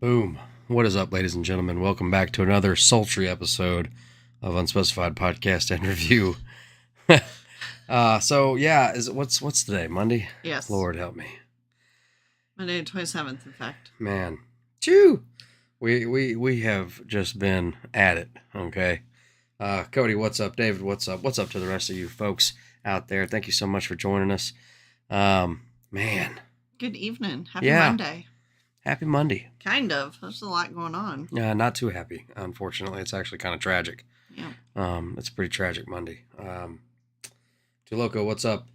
Boom. What is up, ladies and gentlemen? Welcome back to another sultry episode of Unspecified Podcast and Review. What's today? Monday? Yes. Lord help me. Monday the 27th, in fact. Man. Choo! We have just been at it, okay? Cody, what's up? David, what's up? What's up to the rest of you folks out there? Thank you so much for joining us. Man. Good evening. Happy Monday. Happy Monday. Kind of. There's a lot going on. Yeah, not too happy, unfortunately. It's actually kind of tragic. Yeah. It's a pretty tragic Monday. Tuloco, what's up?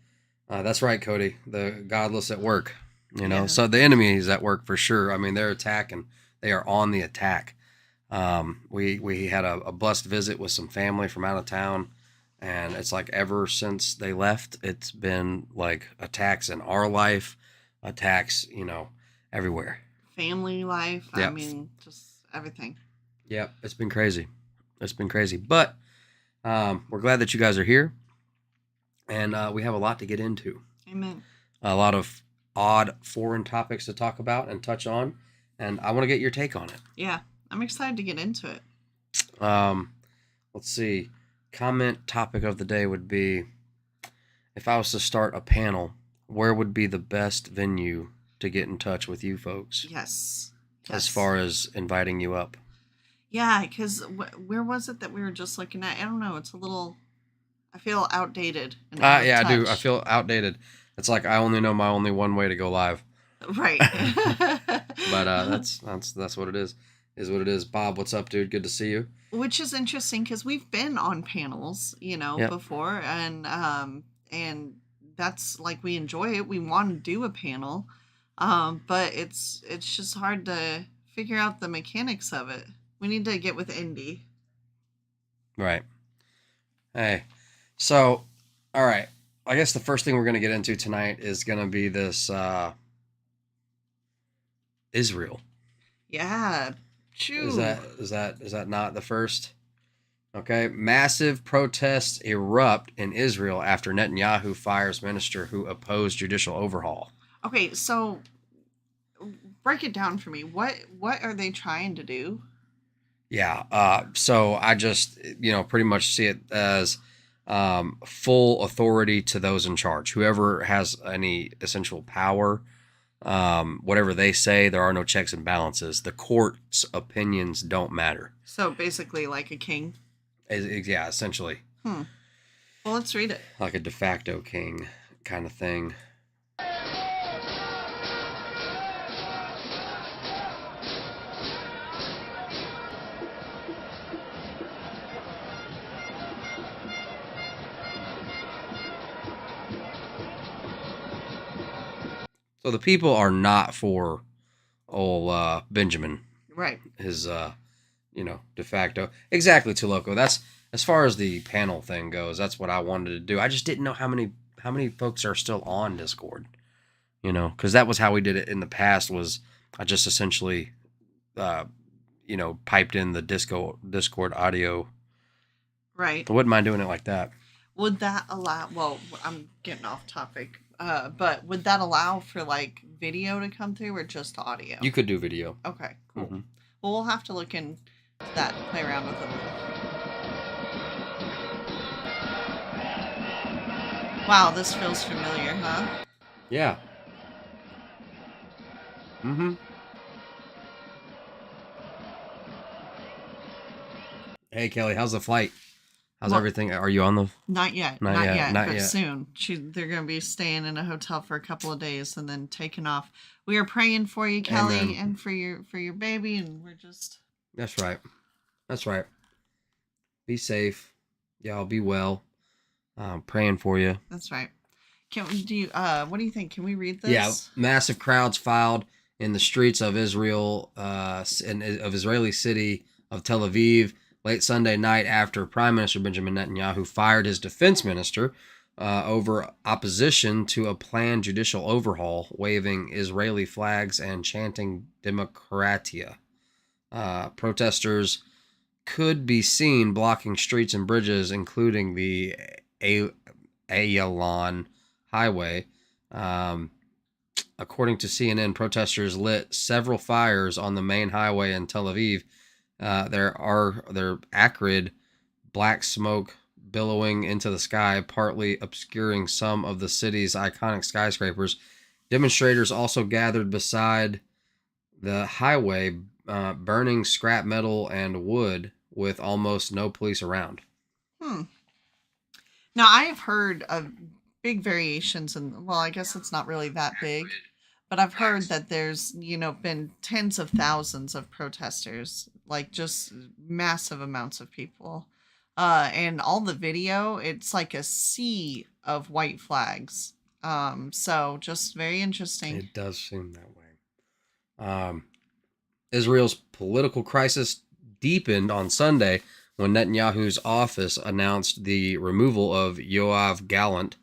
That's right, Cody. The godless at work. So the enemy is at work for sure. I mean, they're attacking. They are on the attack. We had a blessed visit with some family from out of town, and it's like ever since they left, it's been like attacks in our life, attacks, everywhere. Family life. Yep. I mean, just everything. Yeah, it's been crazy. But we're glad that you guys are here, and we have a lot to get into. Amen. A lot of odd foreign topics to talk about and touch on, and I want to get your take on it. Yeah, I'm excited to get into it. Let's see. Comment topic of the day would be, if I was to start a panel, where would be the best venue to get in touch with you folks? Yes. As far as inviting you up. Yeah, because where was it that we were just looking at? I don't know. It's a little, I feel outdated. I do. I feel outdated. It's like I only know my only one way to go live. Right. But that's what it is. Is what it is. Bob, what's up, dude? Good to see you. Which is interesting because we've been on panels, Yep. before, and that's like we enjoy it. We want to do a panel, but it's just hard to figure out the mechanics of it. We need to get with Indy. Right. Hey, so all right. I guess the first thing we're going to get into tonight is going to be this Israel. Yeah. True. Is that not the first? Okay. Massive protests erupt in Israel after Netanyahu fires minister who opposed judicial overhaul. Okay, so break it down for me. What are they trying to do? Yeah. So I just pretty much see it as full authority to those in charge. Whoever has any essential power, whatever they say, there are no checks and balances. The court's opinions don't matter. So basically like a king? Yeah, essentially. Well, let's read it. Like a de facto king kind of thing. So the people are not for old Benjamin. Right. His, de facto. Exactly, Tuloco. That's, as far as the panel thing goes, that's what I wanted to do. I just didn't know how many folks are still on Discord. Because that was how we did it in the past, was I just essentially, piped in the Discord audio. Right. I wouldn't mind doing it like that. Would that allow, well, I'm getting off topic, but would that allow for like video to come through or just audio? You could do video. Okay, cool. Mm-hmm. Well, we'll have to look into that and play around with it. Wow, this feels familiar, huh? Yeah. Mm-hmm. Hey, Kelly, how's the flight? How's everything? Are you on the... Not yet. Not yet. But soon. They're going to be staying in a hotel for a couple of days and then taking off. We are praying for you, Kelly, Amen. and for your baby, and we're just... That's right. Be safe. Y'all be well. Praying for you. That's right. What do you think? Can we read this? Yeah. Massive crowds filed in the streets of Israel, of Israeli city of Tel Aviv, late Sunday night after Prime Minister Benjamin Netanyahu fired his defense minister over opposition to a planned judicial overhaul, waving Israeli flags and chanting Demokratia. Protesters could be seen blocking streets and bridges, including the Ayalon Highway, according to CNN, protesters lit several fires on the main highway in Tel Aviv. There acrid black smoke billowing into the sky, partly obscuring some of the city's iconic skyscrapers. Demonstrators also gathered beside the highway, burning scrap metal and wood with almost no police around. Now, I have heard of big variations, and well, I guess it's not really that big, but I've heard that there's, been tens of thousands of protesters, like just massive amounts of people. And all the video, it's like a sea of white flags. So just very interesting. It does seem that way. Israel's political crisis deepened on Sunday when Netanyahu's office announced the removal of Yoav Gallant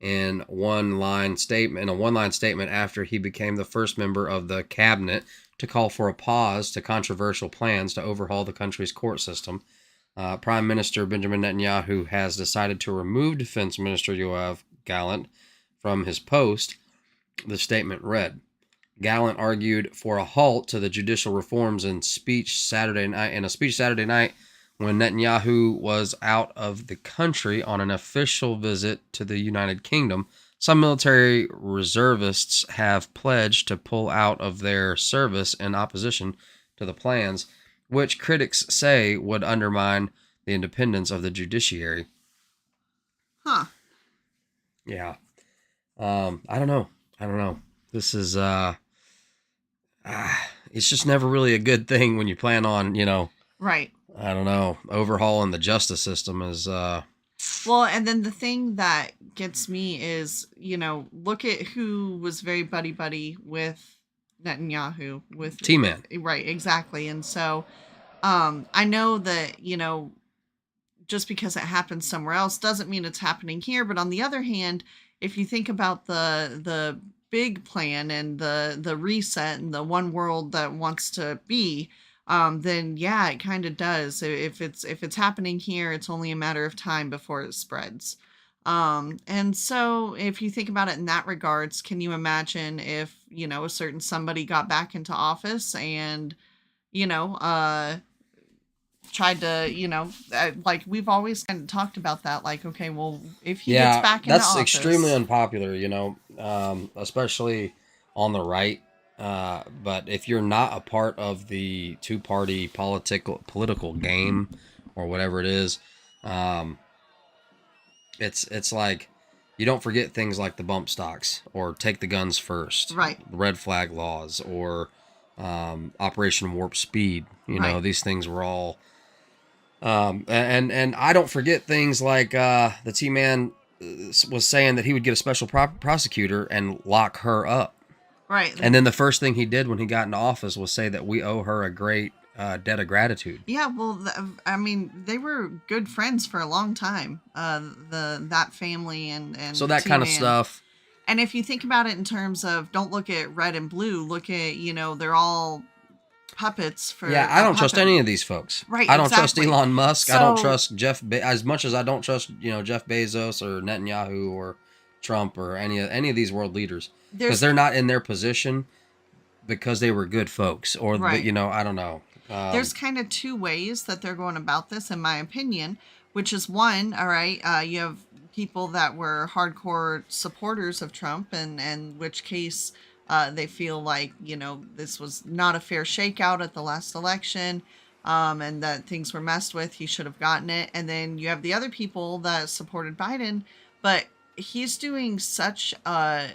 in a one-line statement after he became the first member of the cabinet to call for a pause to controversial plans to overhaul the country's court system. Prime Minister Benjamin Netanyahu has decided to remove Defense Minister Yoav Gallant from his post, the statement read. Gallant argued for a halt to the judicial reforms in a speech Saturday night when Netanyahu was out of the country on an official visit to the United Kingdom. Some military reservists have pledged to pull out of their service in opposition to the plans, which critics say would undermine the independence of the judiciary. Huh. Yeah. I don't know. This is, it's just never really a good thing when you plan on, Right. I don't know, overhauling the justice system is, Well, and then the thing that gets me is, look at who was very buddy with Netanyahu, with T-Man. Right, exactly. And so, I know that, just because it happens somewhere else doesn't mean it's happening here. But on the other hand, if you think about the big plan and the reset and the one world that wants to be, then yeah, it kind of does. If it's happening here, it's only a matter of time before it spreads. And so if you think about it in that regards, can you imagine if, a certain somebody got back into office and, tried to, like we've always kind of talked about that, like, okay, well, if he gets back into office. That's extremely unpopular, especially on the right. But if you're not a part of the two-party political game or whatever it is, it's like you don't forget things like the bump stocks or take the guns first, right? Red flag laws or Operation Warp Speed. These things were all. And I don't forget things like the T-Man was saying that he would get a special prosecutor and lock her up. Right. And then the first thing he did when he got into office was say that we owe her a great debt of gratitude. Yeah, well, they were good friends for a long time. That family and so that kind of stuff. And if you think about it in terms of, don't look at red and blue, look at, they're all puppets for. Yeah, I don't trust any of these folks. Right. I don't trust Elon Musk. So, I don't trust as much as I don't trust Jeff Bezos or Netanyahu or Trump or any of these world leaders, because they're not in their position because they were good folks or right. I don't know. There's kind of two ways that they're going about this, in my opinion, which is one, all right, you have people that were hardcore supporters of Trump, and in which case they feel like, this was not a fair shakeout at the last election, and that things were messed with. He should have gotten it. And then you have the other people that supported Biden, but he's doing such a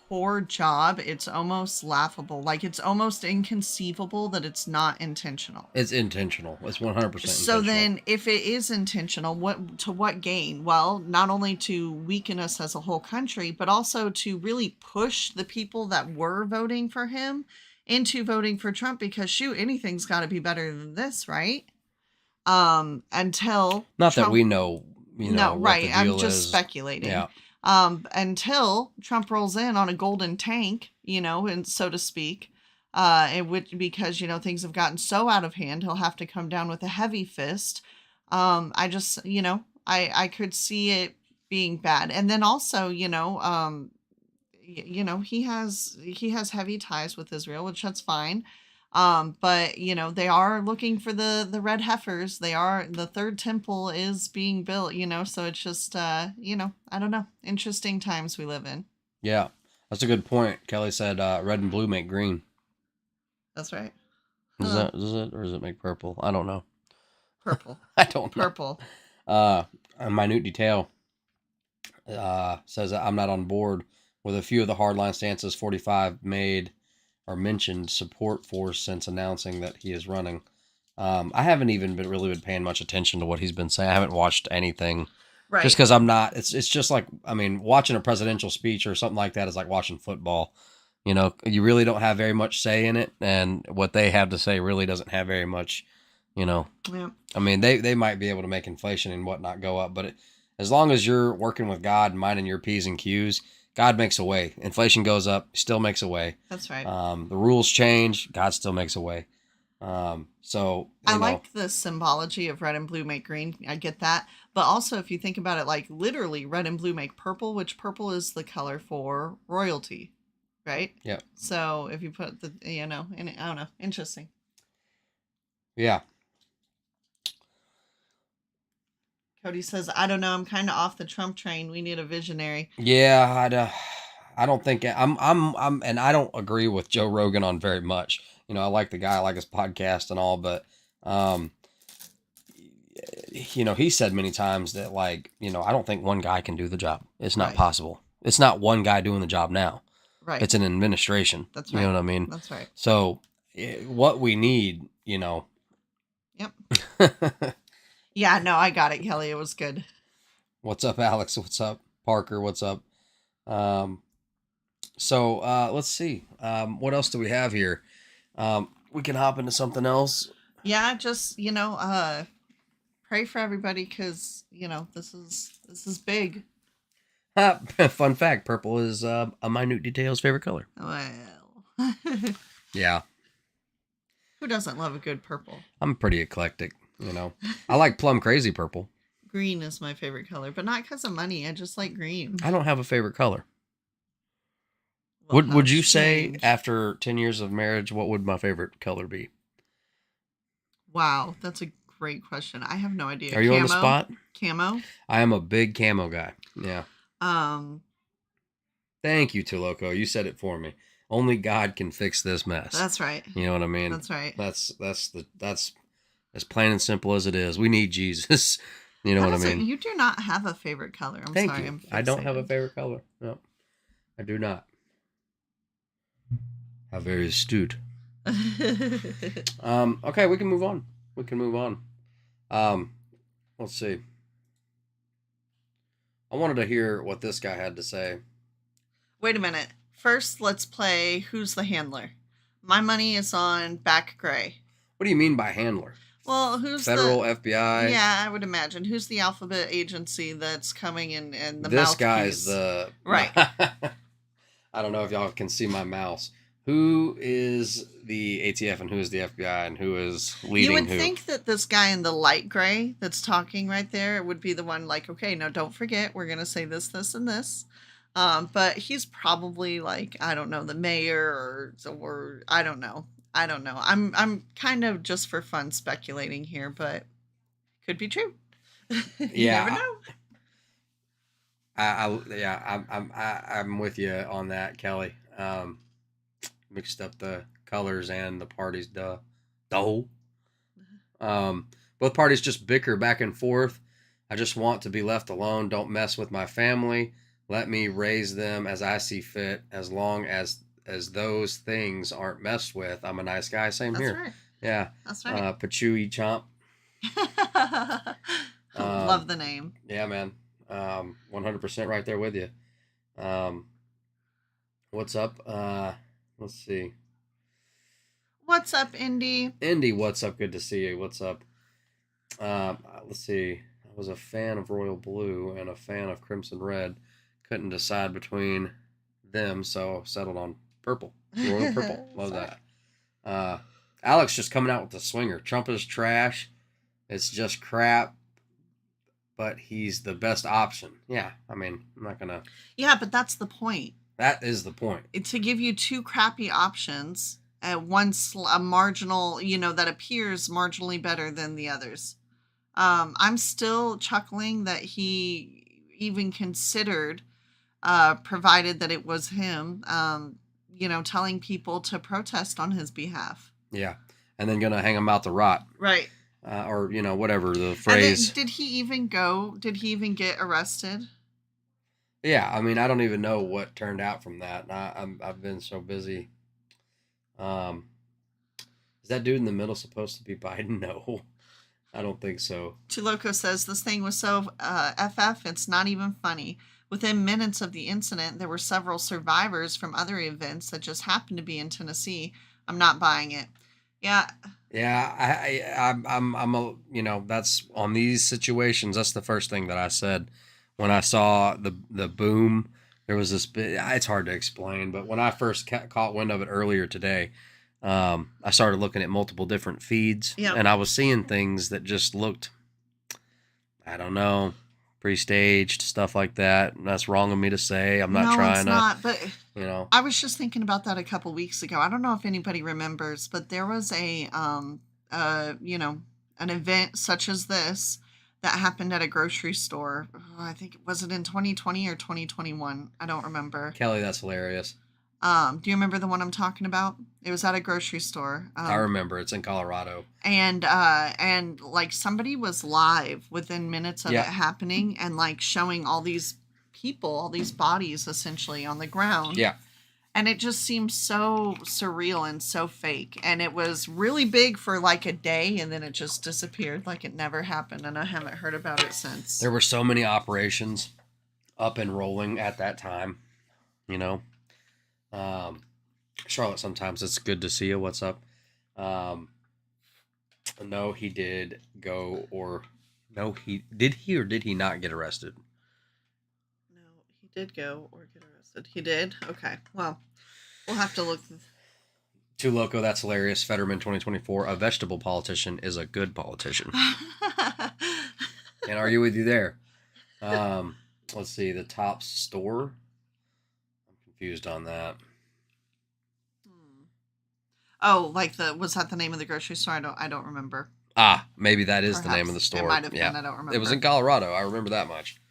poor job, it's almost laughable. Like, it's almost inconceivable that it's not intentional. It's intentional. It's 100% intentional. So then, if it is intentional, what gain? Well, not only to weaken us as a whole country, but also to really push the people that were voting for him into voting for Trump, because shoot, anything's got to be better than this, right? Until not Trump, that we know, no, what right? the deal I'm just is. speculating. Yeah. Until Trump rolls in on a golden tank, and so to speak, because things have gotten so out of hand, he'll have to come down with a heavy fist. I just, I could see it being bad. And then also, you know, he has heavy ties with Israel, which that's fine. But you know, they are looking for the red heifers. They are, the third temple is being built, you know, so it's just you know, I don't know. Interesting times we live in. Yeah, that's a good point. Kelly said red and blue make green. That's right. Huh. Does it, or does it make purple? I don't know. Purple. I don't know. Purple. A minute detail says that I'm not on board with a few of the hardline stances 45 made or mentioned support for since announcing that he is running. I haven't even been paying much attention to what he's been saying. I haven't watched anything. Right. Just because I'm not, it's just like, I mean, watching a presidential speech or something like that is like watching football. You know, you really don't have very much say in it, and what they have to say really doesn't have very much, you know. Yeah. I mean, they might be able to make inflation and whatnot go up, but as long as you're working with God and minding your P's and Q's, God makes a way. Inflation goes up, still makes a way. That's right. The rules change, God still makes a way. So I like the symbology of red and blue make green. I get that. But also, if you think about it, like literally red and blue make purple, which purple is the color for royalty, right? Yeah. So if you put the, you know, in it, I don't know. Interesting. Yeah. Cody says, I don't know. I'm kind of off the Trump train. We need a visionary. Yeah. I don't think and I don't agree with Joe Rogan on very much. You know, I like the guy, I like his podcast and all, but, you know, he said many times that, like, you know, I don't think one guy can do the job. It's not possible. It's not one guy doing the job now. Right. It's an administration. That's right. You know what I mean? That's right. So what we need, you know. Yep. Yeah, no, I got it, Kelly. It was good. What's up, Alex? What's up, Parker? What's up? So let's see. What else do we have here? We can hop into something else. Yeah, just, you know, pray for everybody because, you know, this is big. Fun fact, purple is a minute detail's favorite color. Well. Yeah. Who doesn't love a good purple? I'm pretty eclectic, you know. I like plum crazy purple. Green is my favorite color, but not because of money. I just like green. I don't have a favorite color. Well, would you say after 10 years of marriage, what would my favorite color be? Wow, that's a great question. I have no idea. Are you on the spot? Camo? I am a big camo guy. Yeah. Thank you, Tuloco. You said it for me. Only God can fix this mess. That's right. You know what I mean? That's right. That's as plain and simple as it is. We need Jesus. You know what I mean? You do not have a favorite color. Thank you. I don't have a favorite color. No, I do not. How very astute. Okay, we can move on. Let's see. I wanted to hear what this guy had to say. Wait a minute. First, let's play Who's the Handler? My money is on Back Gray. What do you mean by handler? Well, who's Federal, FBI? Yeah, I would imagine. Who's the alphabet agency that's coming in and the This guy's the... Right. I don't know if y'all can see my mouse. Who is the ATF and who is the FBI and who is leading who? You would think that this guy in the light gray that's talking right there would be the one like, okay, no, don't forget, we're going to say this, this, and this. But he's probably like, I don't know, the mayor or I don't know. I'm kind of just for fun speculating here, but could be true. You never know. I'm with you on that, Kelly. Mixed up the colors and the parties. Both parties just bicker back and forth. I just want to be left alone. Don't mess with my family. Let me raise them as I see fit. As long as those things aren't messed with, I'm a nice guy. Same That's here. Right. Yeah. That's right. Pachui Chomp. Love the name. Yeah, man. 100% right there with you. What's up? Let's see. What's up, Indy? Indy, what's up? Good to see you. What's up? Let's see. I was a fan of Royal Blue and a fan of Crimson Red. Couldn't decide between them, so settled on purple. Royal purple. Love that. Alex just coming out with the swinger. Trump is trash. It's just crap. But he's the best option. Yeah, I mean, I'm not gonna. Yeah, but that's the point. That is the point. To give you two crappy options, one a marginal, that appears marginally better than the others. I'm still chuckling that he even considered, provided that it was him, telling people to protest on his behalf. Yeah. And then going to hang him out to rot. Right. Or, whatever the phrase. Did he even get arrested? Yeah. I mean, I don't even know what turned out from that. I've been so busy. Is that dude in the middle supposed to be Biden? No. I don't think so. Tuloco says this thing was so FF, it's not even funny. Within minutes of the incident, there were several survivors from other events that just happened to be in Tennessee. I'm not buying it. Yeah. Yeah, I'm that's on these situations. That's the first thing that I said when I saw the boom. There was this bit. It's hard to explain, but when I first caught wind of it earlier today, I started looking at multiple different feeds, and I was seeing things that just looked, I don't know, pre-staged, stuff like that. And that's wrong of me to say. I'm not trying to. No, it's not, but, I was just thinking about that a couple weeks ago. I don't know if anybody remembers, but there was an event such as this that happened at a grocery store. I think, was it in 2020 or 2021? I don't remember. Kelly, that's hilarious. Do you remember the one I'm talking about? It was at a grocery store. I remember. It's in Colorado. And like somebody was live within minutes of it happening and like showing all these people, all these bodies essentially on the ground. Yeah. And it just seemed so surreal and so fake. And it was really big for like a day and then it just disappeared like it never happened. And I haven't heard about it since. There were so many operations up and rolling at that time, Charlotte, sometimes it's good to see you. What's up? No, he did go, or no, did he or did he not get arrested? No, he did go or get arrested. He did? Okay. Well, we'll have to look. Too Loco, that's hilarious. Fetterman 2024, a vegetable politician is a good politician. Can't argue with you there. Let's see, the top store. I'm confused on that. Oh, was that the name of the grocery store? I don't remember. Maybe that is the name of the store. It might have been. I don't remember. It was in Colorado. I remember that much.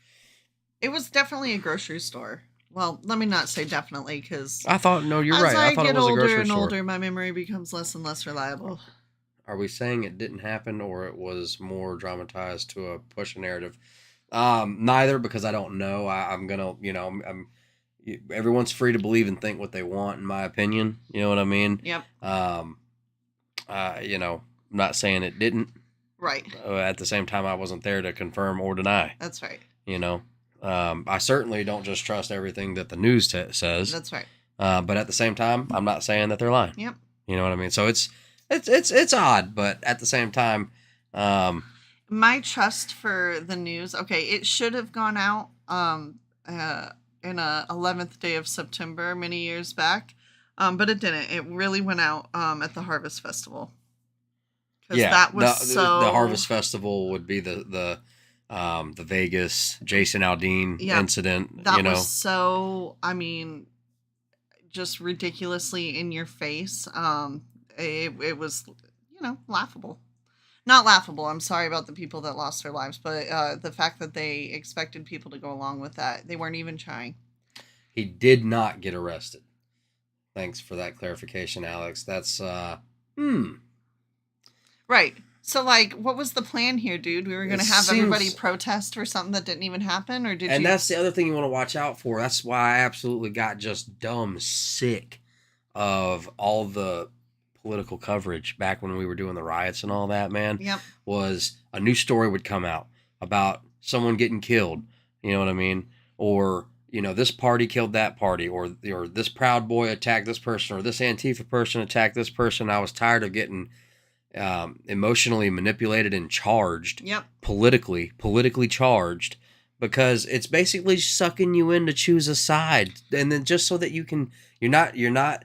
It was definitely a grocery store. Well, let me not say definitely, because I thought, no, you're right. I thought it was a grocery store. As I get older and older, my memory becomes less and less reliable. Are we saying it didn't happen or it was more dramatized to push a narrative? Neither, because I don't know. I'm gonna, everyone's free to believe and think what they want, in my opinion. You know what I mean? Yep. I'm not saying it didn't. Right. At the same time, I wasn't there to confirm or deny. That's right. I certainly don't just trust everything that the news says. That's right. But at the same time, I'm not saying that they're lying. Yep. You know what I mean? So it's odd, but at the same time, my trust for the news. Okay, it should have gone out in a 11th day of September many years back, but it didn't. It really went out at the Harvest Festival. Yeah, that was the Harvest Festival would be the Vegas Jason Aldean incident. That was so, just ridiculously in your face. It was, laughable. Not laughable. I'm sorry about the people that lost their lives, but the fact that they expected people to go along with that, they weren't even trying. He did not get arrested. Thanks for that clarification, Alex. That's, Right. So, what was the plan here, dude? We were going to have everybody protest for something that didn't even happen, or did you? And that's the other thing you want to watch out for. That's why I absolutely got just dumb sick of all the political coverage back when we were doing the riots and all that, man. Yep. Was a new story would come out about someone getting killed. You know what I mean? Or, this party killed that party, or this Proud Boy attacked this person, or this Antifa person attacked this person. I was tired of getting emotionally manipulated and charged. Yep. Politically charged, because it's basically sucking you in to choose a side, and then just so that you're not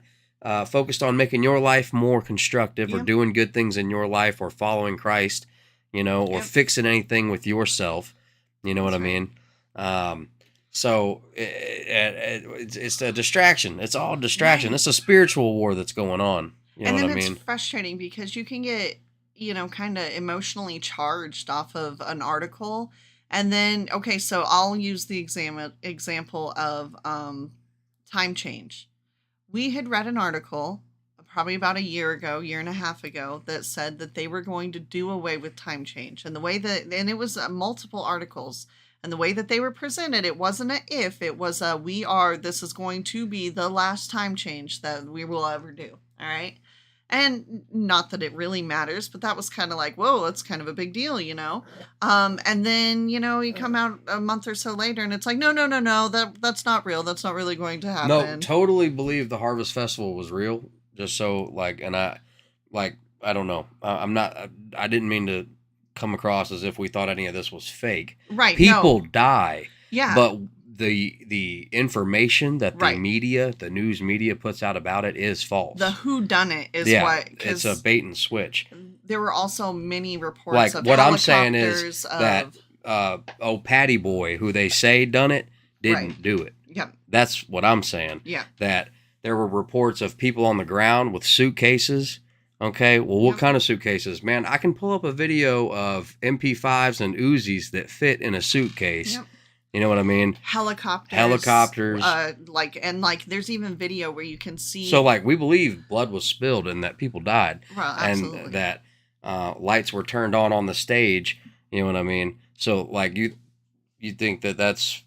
focused on making your life more constructive, or doing good things in your life, or following Christ, or fixing anything with yourself. You know what I mean? So it's a distraction. It's all distraction. Right. It's a spiritual war that's going on. You know And what then I it's mean? frustrating because you can get, kind of emotionally charged off of an article. And then, okay, so I'll use the example of time change. We had read an article probably about a year and a half ago, that said that they were going to do away with time change. And the way that, and it was multiple articles, and the way that they were presented, it wasn't a if, it was a this is going to be the last time change that we will ever do. All right. And not that it really matters, but that was kind of like, whoa, that's kind of a big deal, and then, you come out a month or so later and it's like, no, that's not real. That's not really going to No, happen. totally believe the Harvest Festival was real. Just so and I don't know. I'm not. I didn't mean to come across as if we thought any of this was fake. Right. People die. Yeah. But the information that the Right. media, the news media puts out about it is false. The whodunit is what. It's a bait and switch. There were also many reports of what I'm saying is of, that Patty Boy, who they say done it, didn't do it. Yep. That's what I'm saying. Yeah. That there were reports of people on the ground with suitcases. Okay, well, what kind of suitcases? Man, I can pull up a video of MP5s and Uzis that fit in a suitcase. Yep. You know what I mean? Helicopters. There's even video where you can see. So, we believe blood was spilled and that people died. Well, absolutely. And that lights were turned on the stage. You know what I mean? So, you think that that's,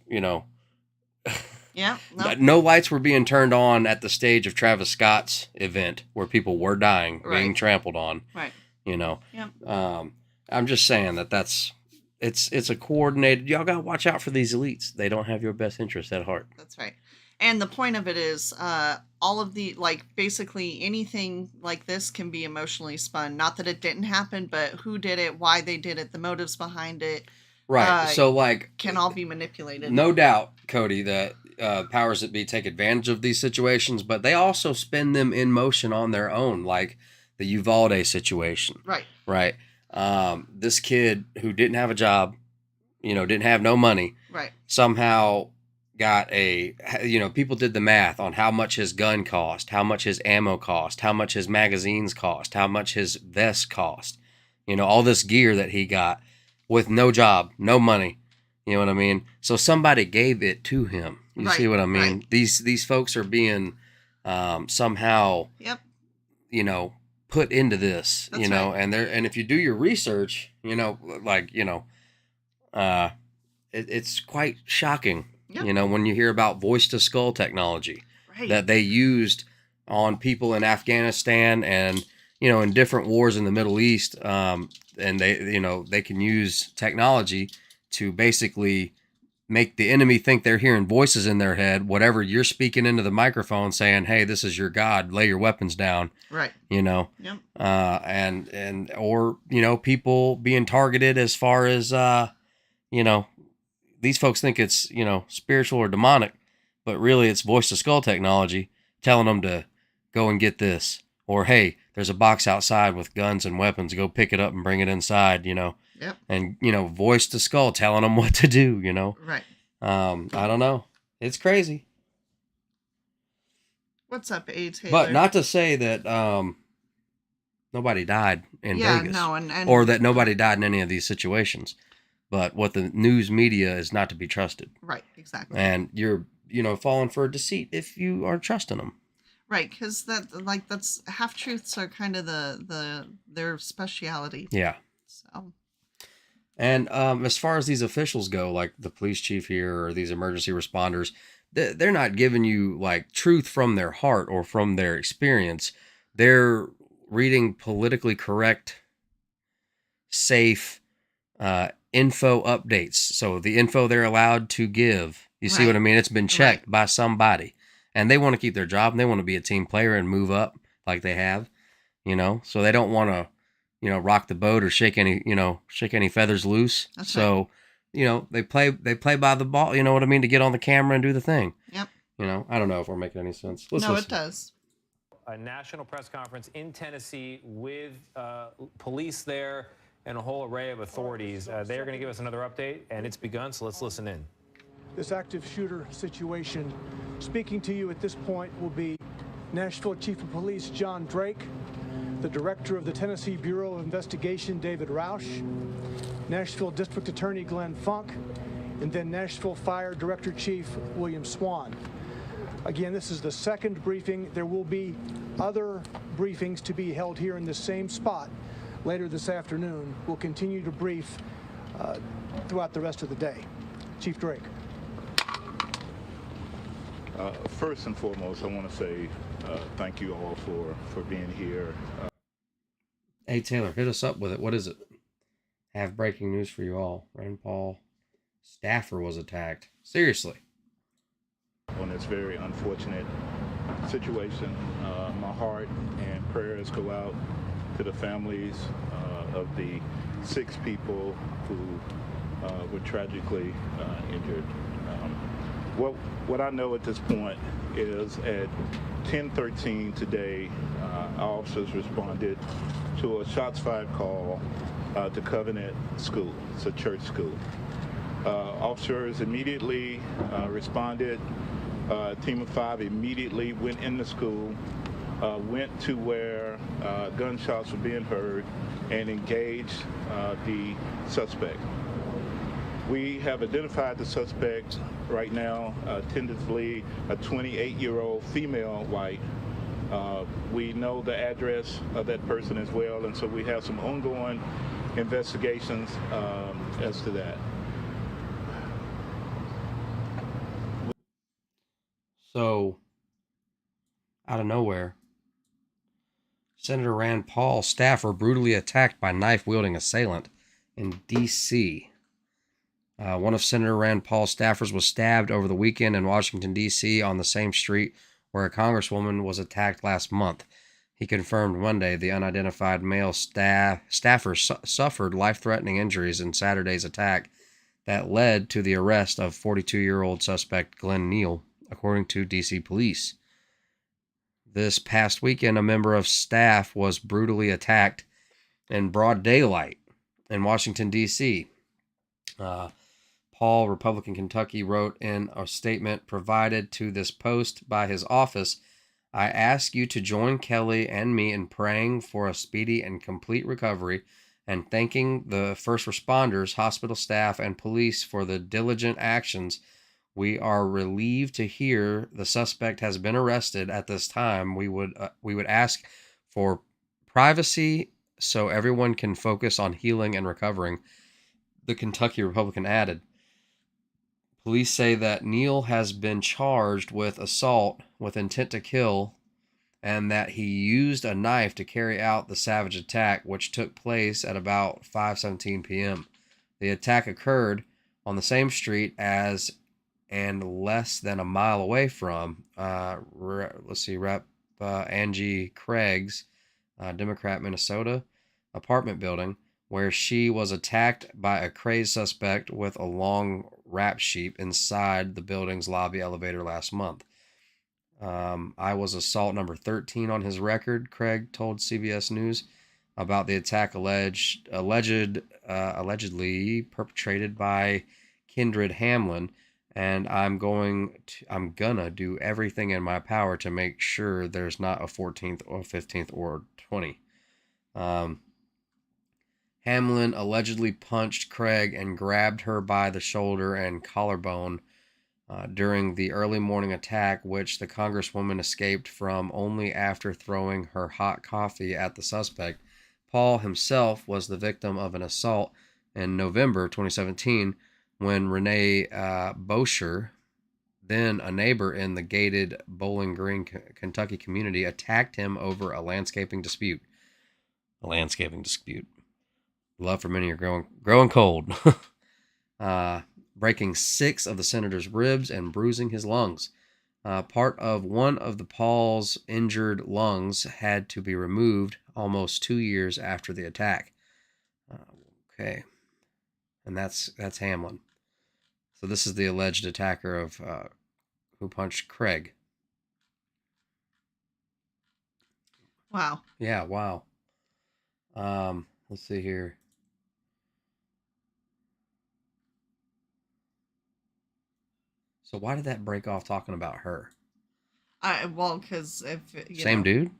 Yeah. No lights were being turned on at the stage of Travis Scott's event where people were dying, being trampled on. Right. Yep. I'm just saying that's it's a coordinated. Y'all gotta watch out for these elites. They don't have your best interest at heart. That's right. And the point of it is, all of the basically anything like this can be emotionally spun. Not that it didn't happen, but who did it, why they did it, the motives behind it. Right. So can all be manipulated. No doubt, Cody, that powers that be take advantage of these situations, but they also spin them in motion on their own, like the Uvalde situation. Right. Right. This kid who didn't have a job, didn't have no money. Right. Somehow got people did the math on how much his gun cost, how much his ammo cost, how much his magazines cost, how much his vest cost. All this gear that he got with no job, no money. You know what I mean? So somebody gave it to him. You see what I mean? Right. These folks are being somehow, yep, put into this. That's right. And if you do your research, it's quite shocking. Yep. When you hear about voice to skull technology that they used on people in Afghanistan and in different wars in the Middle East, and they can use technology to basically make the enemy think they're hearing voices in their head, whatever you're speaking into the microphone saying, hey, this is your God, lay your weapons down. Right. Yep. Or people being targeted as far as, these folks think it's, spiritual or demonic, but really it's voice to skull technology telling them to go and get this. Or, hey, there's a box outside with guns and weapons. Go pick it up and bring it inside, Yep. And, voice to skull telling them what to do, Right. I don't know. It's crazy. What's up, A. Taylor? But not to say that nobody died in Vegas. No, or that nobody died in any of these situations. But what the news media is not to be trusted. Right, exactly. And you're, falling for a deceit if you are trusting them. Right, because that's half truths are kind of their speciality. Yeah. So. And as far as these officials go, like the police chief here or these emergency responders, they're not giving you truth from their heart or from their experience. They're reading politically correct, safe info updates. So the info they're allowed to give, you see what I mean? It's been checked by somebody. And they want to keep their job, and they want to be a team player and move up like they have, so they don't want to, rock the boat or shake any feathers loose. That's so, they play by the ball, you know what I mean, to get on the camera and do the thing. Yep. I don't know if we're making any sense. No, it does. A national press conference in Tennessee with police there and a whole array of authorities. They are going to give us another update, and it's begun, so let's listen in. this active shooter situation. Speaking to you at this point will be Nashville Chief of Police John Drake, the Director of the Tennessee Bureau of Investigation David Roush, Nashville District Attorney Glenn Funk, and then Nashville Fire Director Chief William Swan. Again, this is the second briefing. There will be other briefings to be held here in the same spot later this afternoon. We'll continue to brief throughout the rest of the day. Chief Drake. First and foremost, I want to say thank you all for being here. Hey, Taylor, hit us up with it. What is it? I have breaking news for you all. Rand Paul staffer was attacked. Seriously. On this very unfortunate situation, my heart and prayers go out to the families of the 6 people who were tragically injured. What I know at this point is at 10:13 today, our officers responded to a shots fired call to Covenant School. It's a church school. Officers immediately responded. A team of 5 immediately went in the school, went to where gunshots were being heard, and engaged the suspect. We have identified the suspect right now, tentatively a 28-year-old female white. We know the address of that person as well, and so we have some ongoing investigations as to that. So, out of nowhere, Senator Rand Paul staffer brutally attacked by knife-wielding assailant in D.C. One of Senator Rand Paul's staffers was stabbed over the weekend in Washington, D.C. on the same street where a congresswoman was attacked last month. He confirmed Monday the unidentified male staffer suffered life-threatening injuries in Saturday's attack that led to the arrest of 42-year-old suspect Glenn Neal, according to D.C. police. This past weekend, a member of staff was brutally attacked in broad daylight in Washington, D.C. Paul, Republican Kentucky, wrote in a statement provided to this post by his office, "I ask you to join Kelly and me in praying for a speedy and complete recovery and thanking the first responders, hospital staff, and police for the diligent actions. We are relieved to hear the suspect has been arrested. At this time, we would ask for privacy so everyone can focus on healing and recovering," the Kentucky Republican added. Police say that Neal has been charged with assault with intent to kill and that he used a knife to carry out the savage attack, which took place at about 5:17 p.m. The attack occurred on the same street as and less than a mile away from, Rep. Angie Craig's, Democrat, Minnesota, apartment building, where she was attacked by a crazed suspect with a long rap sheet inside the building's lobby elevator last month. I was assault number 13 on his record, Craig told CBS News about the attack allegedly perpetrated by Kindred Hamlin, and I'm gonna do everything in my power to make sure there's not a 14th or 15th or 20. Hamlin allegedly punched Craig and grabbed her by the shoulder and collarbone during the early morning attack, which the congresswoman escaped from only after throwing her hot coffee at the suspect. Paul himself was the victim of an assault in November 2017 when Renee Bosher, then a neighbor in the gated Bowling Green, Kentucky community, attacked him over a landscaping dispute. Love for many are growing cold. Breaking 6 of the senator's ribs and bruising his lungs. Part of one of the Paul's injured lungs had to be removed almost 2 years after the attack. Okay. And that's Hamlin. So this is the alleged attacker of who punched Craig. Wow. Yeah, wow. Let's see here. So why did that break off talking about her? Well, because if Same dude?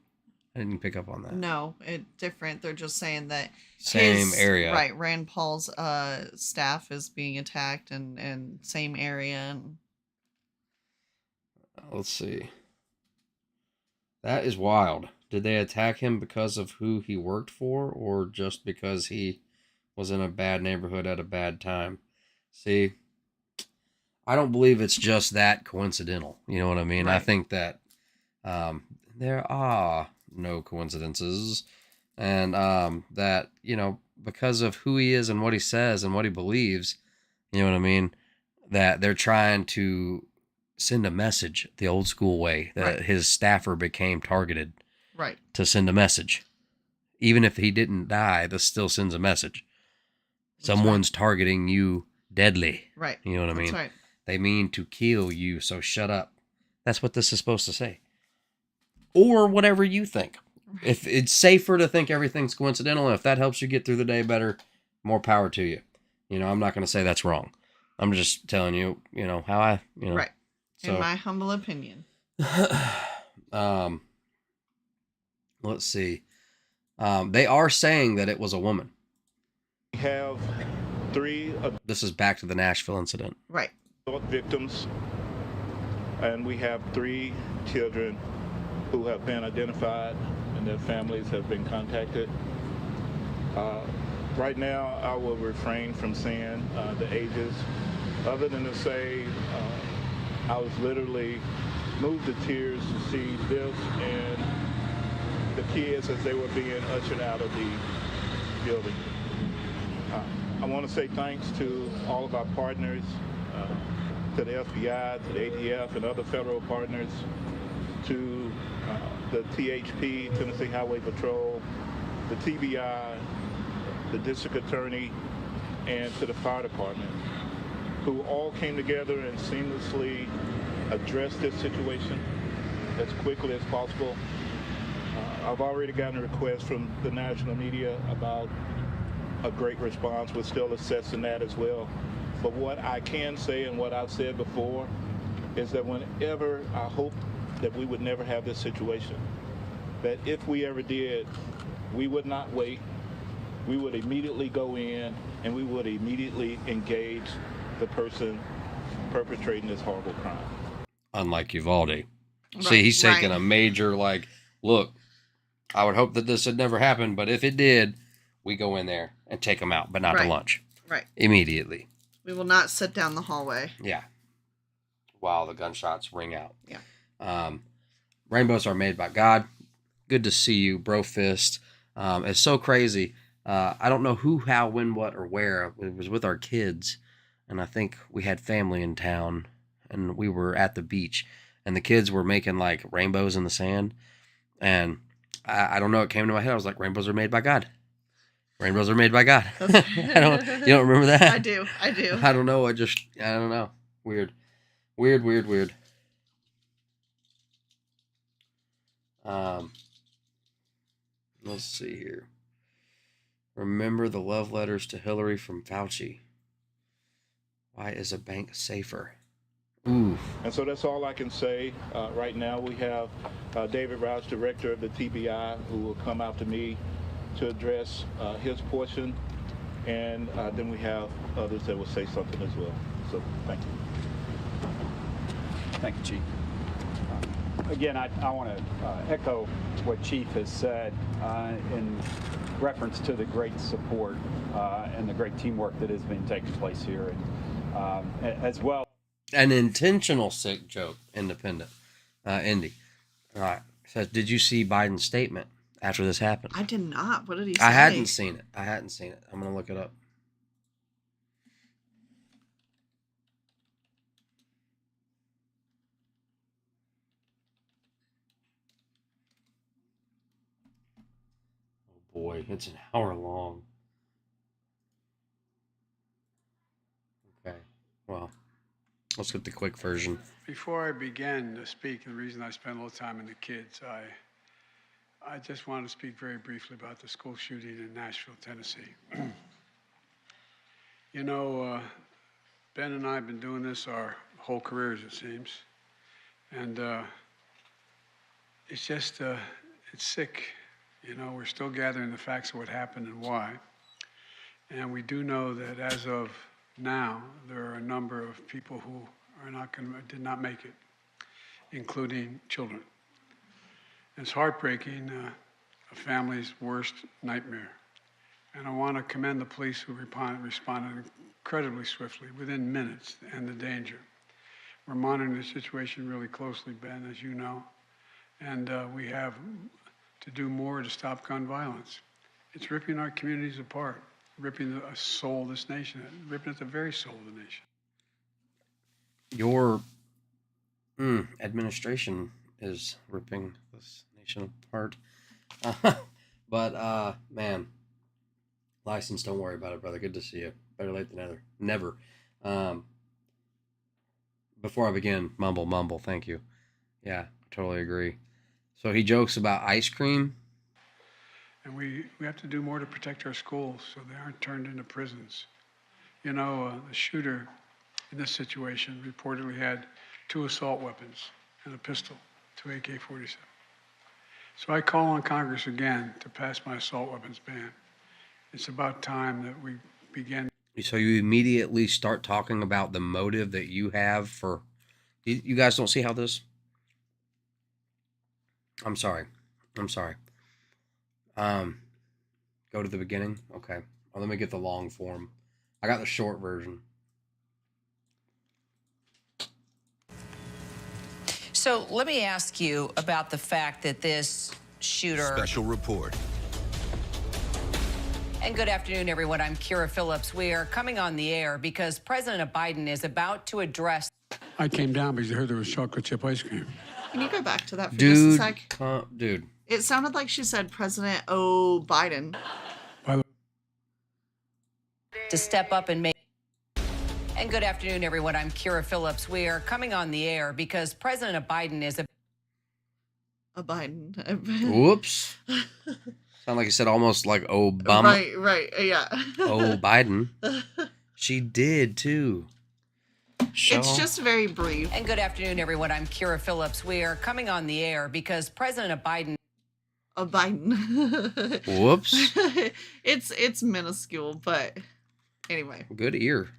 I didn't pick up on that. No, it's different. They're just saying that Same area. Right, Rand Paul's staff is being attacked and same area. And let's see. That is wild. Did they attack him because of who he worked for, or just because he was in a bad neighborhood at a bad time? See, I don't believe it's just that coincidental. You know what I mean? Right. I think that there are no coincidences, and that, you know, because of who he is and what he says and what he believes, you know what I mean, that they're trying to send a message the old school way, that his staffer became targeted, right, to send a message. Even if he didn't die, this still sends a message. Someone's targeting you deadly. Right. You know what I mean? That's right. They mean to kill you, so shut up. That's what this is supposed to say. Or whatever you think. Right. If it's safer to think everything's coincidental, and if that helps you get through the day better, more power to you. You know, I'm not going to say that's wrong. I'm just telling you, you know, how I, you know. Right. So, in my humble opinion. Let's see. They are saying that it was a woman. We have 3. This is back to the Nashville incident. Right. Victims, and we have 3 children who have been identified and their families have been contacted. Right now, I will refrain from saying the ages, other than to say I was literally moved to tears to see this and the kids as they were being ushered out of the building. I want to say thanks to all of our partners, to the FBI, to the ATF, and other federal partners, to the THP, Tennessee Highway Patrol, the TBI, the District Attorney, and to the Fire Department, who all came together and seamlessly addressed this situation as quickly as possible. I've already gotten a request from the national media about a great response. We're still assessing that as well. But what I can say, and what I've said before, is that whenever I hope that we would never have this situation, that if we ever did, we would not wait. We would immediately go in and we would immediately engage the person perpetrating this horrible crime. Unlike Uvalde. Right, see, he's taking a major, like, look, I would hope that this had never happened, but if it did, we go in there and take them out, but not to lunch. Right. Immediately. We will not sit down the hallway. Yeah. While the gunshots ring out. Yeah. Rainbows are made by God. Good to see you, bro fist. It's so crazy. I don't know who, how, when, what, or where. It was with our kids, and I think we had family in town, and we were at the beach, and the kids were making like rainbows in the sand, and I don't know, it came to my head. I was like, rainbows are made by God. Rainbows are made by God. You don't remember that? I do. I don't know. I don't know. Weird. Let's see here. Remember the love letters to Hillary from Fauci. Why is a bank safer? Ooh. And so that's all I can say. Right now we have David Roush, director of the TBI, who will come out to me to address his portion. And then we have others that will say something as well. So thank you. Thank you, Chief. Again, I want to echo what Chief has said in reference to the great support and the great teamwork that has been taking place here, and as well. An intentional sick joke, independent. Indy. All right. Says, did you see Biden's statement after this happened? I did not. What did he say? I hadn't seen it. I'm going to look it up. Oh boy, it's an hour long. Okay. Well, let's get the quick version. Before I begin to speak, the reason I spend a little time in the kids, I just want to speak very briefly about the school shooting in Nashville, Tennessee. You know, Ben and I have been doing this our whole careers, it seems. And it's just, it's sick. You know, we're still gathering the facts of what happened and why. And we do know that as of now, there are a number of people who did not make it, including children. It's heartbreaking, a family's worst nightmare. And I want to commend the police who responded incredibly swiftly, within minutes, and the danger. We're monitoring the situation really closely, Ben, as you know. And we have to do more to stop gun violence. It's ripping our communities apart, ripping the soul of this nation, ripping at the very soul of the nation. Your administration is ripping this nation apart. But man, License, don't worry about it, brother. Good to see you. Better late than never. Before I begin, mumble. Thank you. Yeah, totally agree. So he jokes about ice cream. And we have to do more to protect our schools so they aren't turned into prisons. You know, the shooter in this situation reportedly had 2 assault weapons and a pistol, 2 AK-47. So I call on Congress again to pass my assault weapons ban. It's about time that we begin. So you immediately start talking about the motive that you have for... You guys don't see how this... I'm sorry. Go to the beginning? Okay. Well, let me get the long form. I got the short version. So let me ask you about the fact that this shooter... Special report. And good afternoon, everyone. I'm Kira Phillips. We are coming on the air because President Biden is about to address... I came down because I heard there was chocolate chip ice cream. Can you go back to that for just a sec? Dude. It sounded like she said President Biden. To step up and make... And good afternoon, everyone. I'm Kira Phillips. We are coming on the air because President Biden is a Biden. Whoops. Sound like you said almost like Obama. Right, yeah. Oh, Biden. She did, too. It's just very brief. And good afternoon, everyone. I'm Kira Phillips. We are coming on the air because President Biden... A Biden. Whoops. It's minuscule, but anyway. Good ear.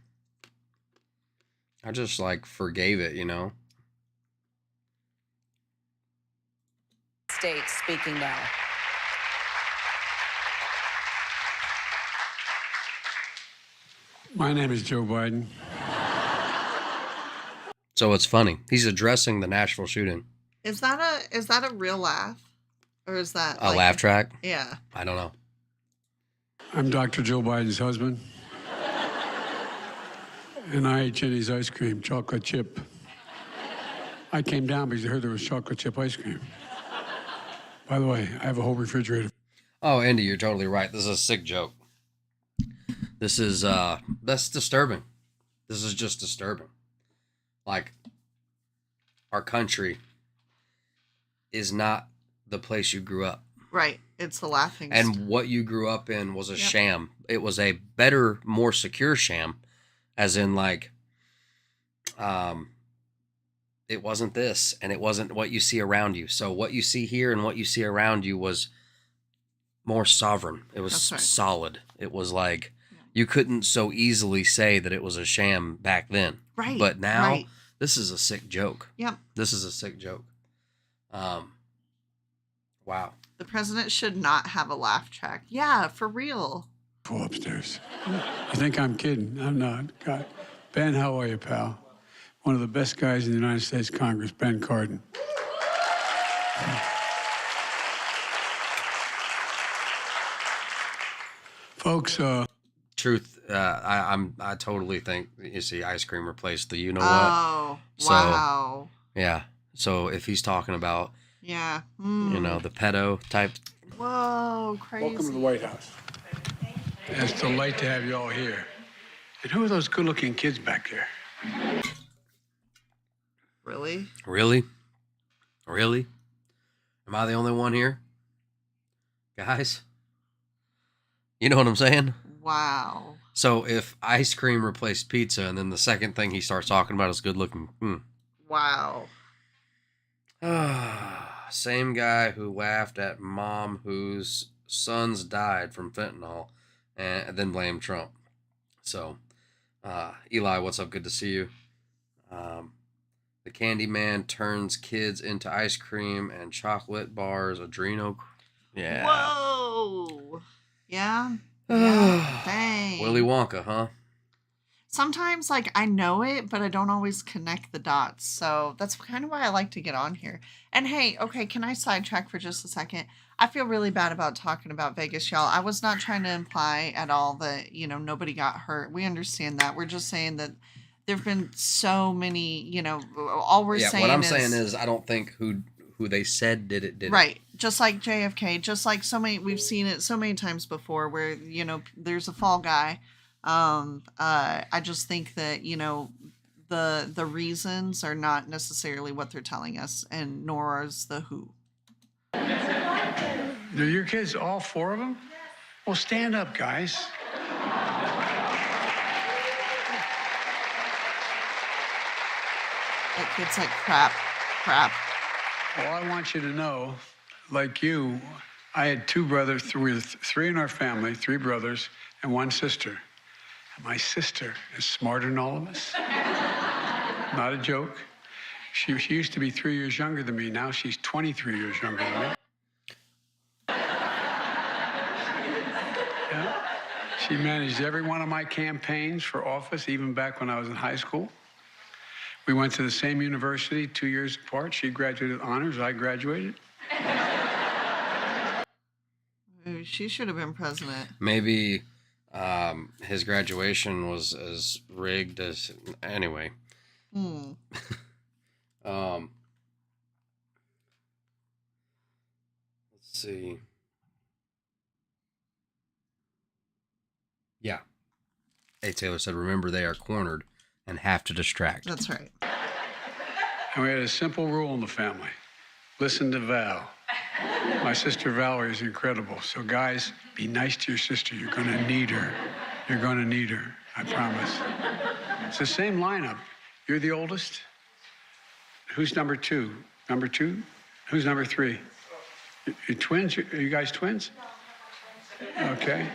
I just, forgave it, you know? States speaking now. My name is Joe Biden. So it's funny. He's addressing the Nashville shooting. Is that a real laugh? Or is that a laugh track? Yeah. I don't know. I'm Dr. Joe Biden's husband. And I ate Jenny's ice cream, chocolate chip. I came down because I heard there was chocolate chip ice cream. By the way, I have a whole refrigerator. Oh, Andy, you're totally right. This is a sick joke. This is, that's disturbing. This is just disturbing. Our country is not the place you grew up. Right. It's the laughing And stock. what you grew up in was a sham. It was a better, more secure sham. As in, it wasn't this, and it wasn't what you see around you. So what you see here and what you see around you was more sovereign. It was solid. It was you couldn't so easily say that it was a sham back then. Right. But now, this is a sick joke. Yep. This is a sick joke. Wow. The president should not have a laugh track. Yeah, for real. Go upstairs. You think I'm kidding? I'm not. God. Ben, how are you, pal? One of the best guys in the United States Congress, Ben Cardin. Folks, Truth, I totally think, you see, ice cream replaced the you-know-what. Oh, wow. Yeah. So if he's talking about, yeah, the pedo type. Whoa, crazy. welcome to the White House. It's a delight to have you all here. And who are those good-looking kids back there? Really? Really? Am I the only one here? Guys? You know what I'm saying? Wow. So if ice cream replaced pizza, and then the second thing he starts talking about is good looking. Wow. Same guy who laughed at mom whose sons died from fentanyl and then blamed Trump. So, Eli, what's up? Good to see you. The candy man turns kids into ice cream and chocolate bars. Adreno. Yeah. Whoa. Yeah. Yeah. Dang. Willy Wonka, huh? Sometimes, like, I know it, but I don't always connect the dots. So that's kind of why I like to get on here. And hey, okay, can I sidetrack for just a second? I feel really bad about talking about Vegas, y'all. I was not trying to imply at all that, nobody got hurt. We understand that. We're just saying that there have been so many, all we're saying what I'm saying is I don't think who they said did it. Right. Just like JFK, just like so many, we've seen it so many times before where, there's a fall guy. I just think that, the reasons are not necessarily what they're telling us, and nor is the who. Are your kids, all four of them? Well, stand up, guys. That kid's like, crap. Well, I want you to know, like you, I had two brothers, three in our family, three brothers, and one sister. And my sister is smarter than all of us. Not a joke. She used to be 3 years younger than me. Now she's 23 years younger than me. Yeah. She managed every one of my campaigns for office, even back when I was in high school. We went to the same university 2 years apart. She graduated with honors. I graduated. She should have been president. Maybe his graduation was as rigged as... Anyway. Let's see. Yeah. A. Taylor said, remember they are cornered and have to distract. That's right. And we had a simple rule in the family. Listen to Val. My sister Valerie is incredible. So guys, be nice to your sister. You're going to need her. You're going to need her. I promise. It's the same lineup. You're the oldest. Who's number two? Number two? Who's number three? You twins? Are you guys twins? Okay.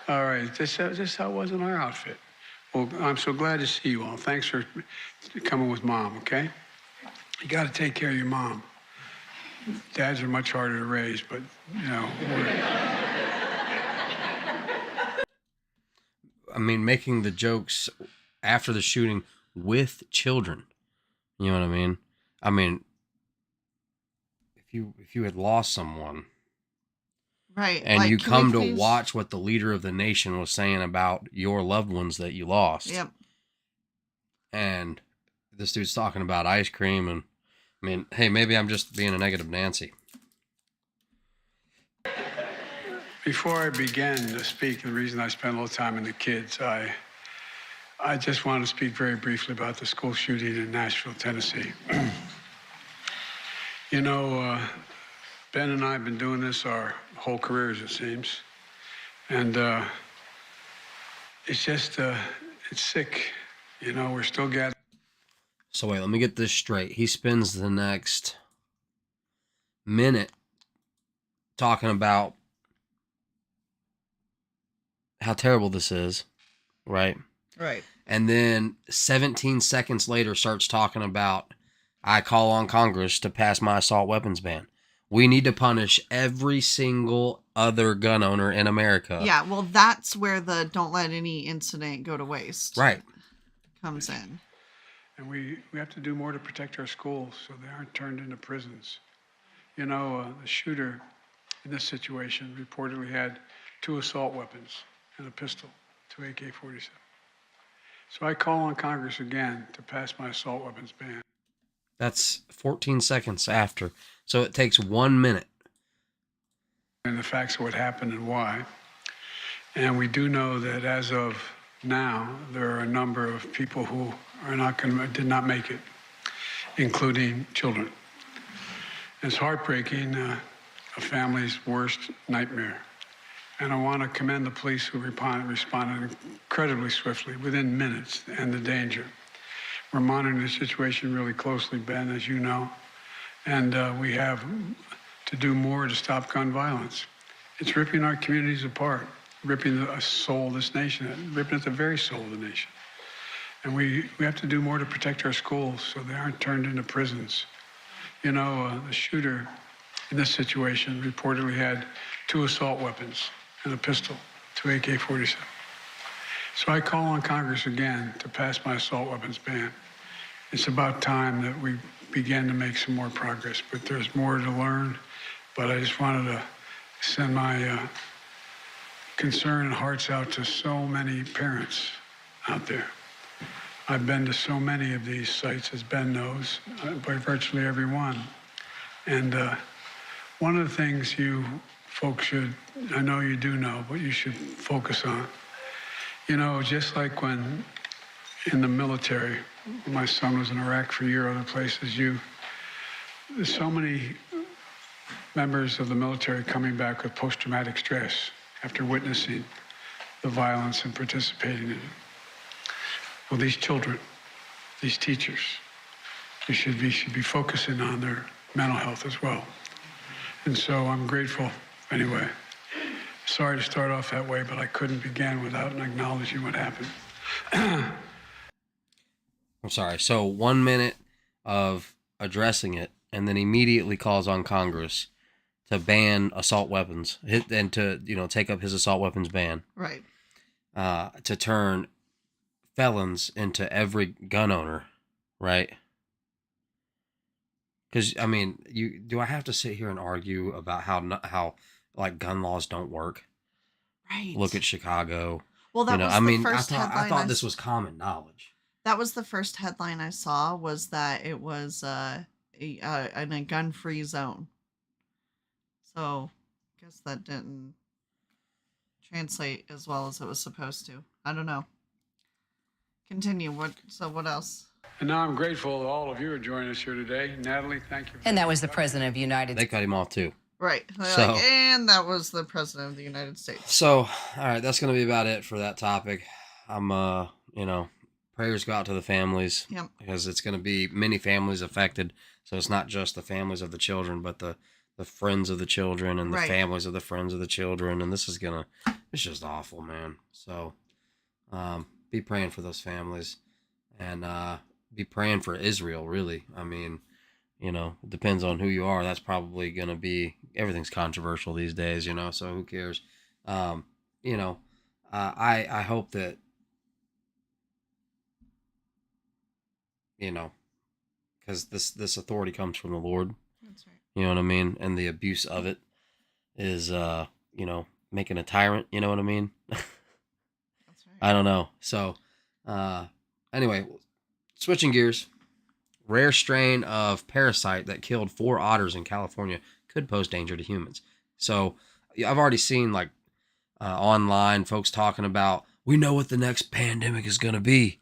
All right. This how it was in our outfit. Well, I'm so glad to see you all. Thanks for coming with Mom, okay? You got to take care of your mom. Dads are much harder to raise, but, I mean, making the jokes after the shooting with children. You know what I mean? I mean, if you had lost someone, right, and like, you come to please... watch what the leader of the nation was saying about your loved ones that you lost. Yep. And this dude's talking about ice cream, and I mean, hey, maybe I'm just being a negative Nancy. Before I begin to speak, the reason I spent a little time in the kids, I just want to speak very briefly about the school shooting in Nashville, Tennessee. Ben and I have been doing this our whole careers, it seems. And it's just, it's sick. We're still gathering. So wait, let me get this straight. He spends the next minute talking about how terrible this is, right? Right. And then 17 seconds later starts talking about, I call on Congress to pass my assault weapons ban. We need to punish every single other gun owner in America. Yeah, well, that's where the don't let any incident go to waste. Right. Comes in. And we have to do more to protect our schools so they aren't turned into prisons. The shooter in this situation reportedly had 2 assault weapons and a pistol, 2 AK-47. So I call on Congress again to pass my assault weapons ban. That's 14 seconds after. So it takes 1 minute. And the facts of what happened and why. And we do know that as of now, there are a number of people who did not make it, including children. It's heartbreaking, a family's worst nightmare. And I want to commend the police who responded incredibly swiftly, within minutes, to end the danger. We're monitoring the situation really closely, Ben, as you know, and we have to do more to stop gun violence. It's ripping our communities apart, ripping the soul of this nation, ripping at the very soul of the nation. And we have to do more to protect our schools so they aren't turned into prisons. You know, the shooter in this situation reportedly had 2 assault weapons and a pistol, 2 AK-47. So I call on Congress again to pass my assault weapons ban. It's about time that we begin to make some more progress, but there's more to learn. But I just wanted to send my concern and hearts out to so many parents out there. I've been to so many of these sites, as Ben knows, by virtually every one. And one of the things you folks should, I know you do know, but you should focus on, you know, just like when in the military, my son was in Iraq for a year, other places, there's so many members of the military coming back with post-traumatic stress after witnessing the violence and participating in it. Well, these children, these teachers, they should be focusing on their mental health as well. And so I'm grateful. Anyway, sorry to start off that way, but I couldn't begin without acknowledging what happened. I'm sorry. So 1 minute of addressing it, and then immediately calls on Congress to ban assault weapons and to, you know, take up his assault weapons ban. Right. To turn felons into every gun owner, right? Because I mean, do I have to sit here and argue about how like gun laws don't work? Right. Look at Chicago. Well, that was the first headline. I thought this was common knowledge. That was the first headline I saw, was that it was in a gun-free zone. So, I guess that didn't translate as well as it was supposed to. I don't know. Continue. What else? And now I'm grateful that all of you are joining us here today. Natalie, thank you. And that was the president of the United They cut him off too. Right. So, and that was the president of the United States. So, all right, that's going to be about it for that topic. I'm, you know, prayers go out to the families. Yep. Because it's going to be many families affected. So it's not just the families of the children, but the friends of the children and the Right. families of the friends of the children. And this is it's just awful, man. So, be praying for those families and, be praying for Israel, really. I mean, you know, it depends on who you are. That's probably going to be, everything's controversial these days, you know, so who cares? You know, I hope that, you know, because this authority comes from the Lord. That's right. You know what I mean? And the abuse of it is, you know, making a tyrant, you know what I mean? That's right. I don't know. So, anyway, switching gears. Rare strain of parasite that killed 4 otters in California could pose danger to humans. So I've already seen like online folks talking about, we know what the next pandemic is going to be.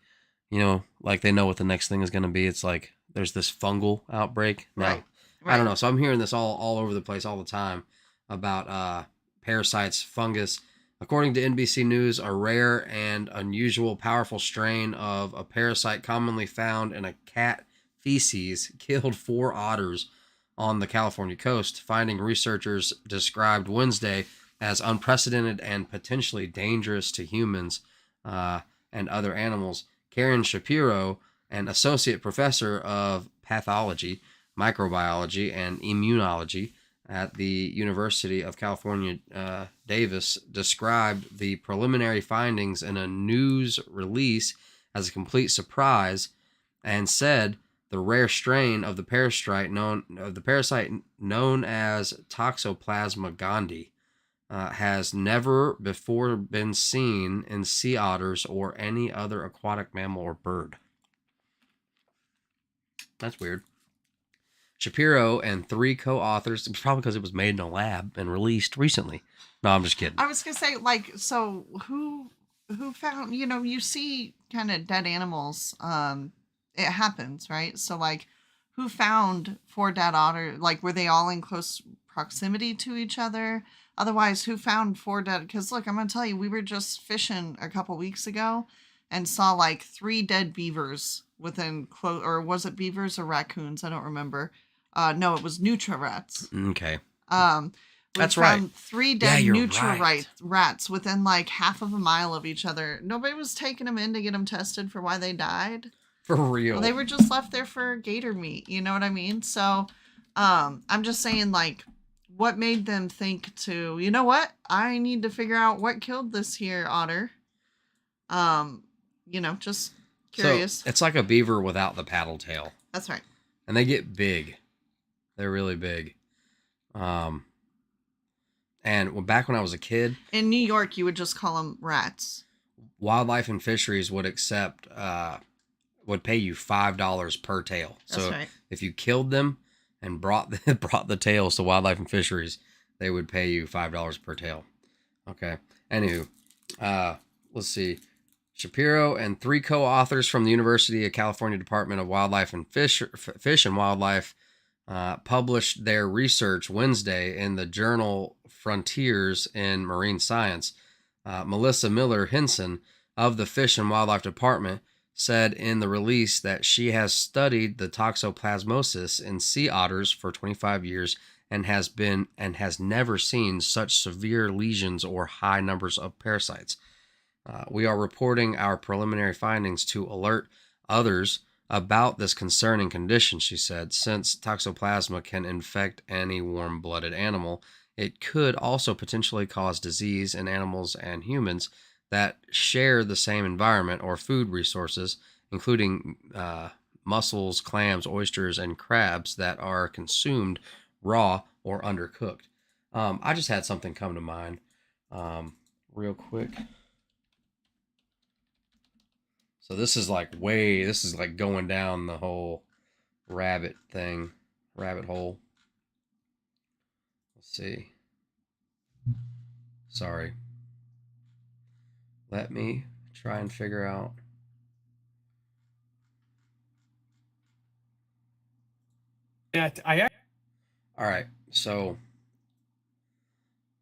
You know, like they know what the next thing is going to be. It's like there's this fungal outbreak. Now, Right. I don't know. So I'm hearing this all over the place all the time about parasites, fungus. According to NBC News, a rare and unusual powerful strain of a parasite commonly found in a cat feces killed 4 otters on the California coast. Finding researchers described Wednesday as unprecedented and potentially dangerous to humans and other animals. Karen Shapiro, an associate professor of pathology, microbiology, and immunology at the University of California, Davis, described the preliminary findings in a news release as a complete surprise and said the rare strain of the parasite known as Toxoplasma gondii has never before been seen in sea otters or any other aquatic mammal or bird. That's weird. Shapiro and 3 co-authors, it's probably because it was made in a lab and released recently. No, I'm just kidding. I was gonna say, like, so who found, you know, you see kind of dead animals, it happens, right? So like, who found 4 dead otters? Like, were they all in close proximity to each other? Otherwise, who found 4 dead? Because look, I'm gonna tell you, we were just fishing a couple weeks ago and saw like 3 dead beavers within or was it beavers or raccoons? I don't remember. No, it was nutria rats. Okay. That's right. 3 dead nutria right. rats within like half of a mile of each other. Nobody was taking them in to get them tested for why they died. For real. Well, they were just left there for gator meat. You know what I mean? So, I'm just saying, like, what made them think to, you know what? I need to figure out what killed this here otter. Just curious. So it's like a beaver without the paddle tail. That's right. And they get big. They're really big. And back when I was a kid, in New York, you would just call them rats. Wildlife and Fisheries would would pay you $5 per tail. That's so right. if you killed them and brought the tails to Wildlife and Fisheries, they would pay you $5 per tail. Okay. Anywho, let's see. Shapiro and 3 co-authors from the University of California Department of Wildlife and Fish and Wildlife published their research Wednesday in the journal Frontiers in Marine Science. Melissa Miller Hinson of the Fish and Wildlife Department said in the release that she has studied the toxoplasmosis in sea otters for 25 years and has never seen such severe lesions or high numbers of parasites. We are reporting our preliminary findings to alert others about this concerning condition, she said. Since Toxoplasma can infect any warm-blooded animal, it could also potentially cause disease in animals and humans that share the same environment or food resources, including mussels, clams, oysters, and crabs that are consumed raw or undercooked. I just had something come to mind real quick. So this is like going down the whole rabbit hole. Let's see. Sorry. Let me try and figure out. All right. So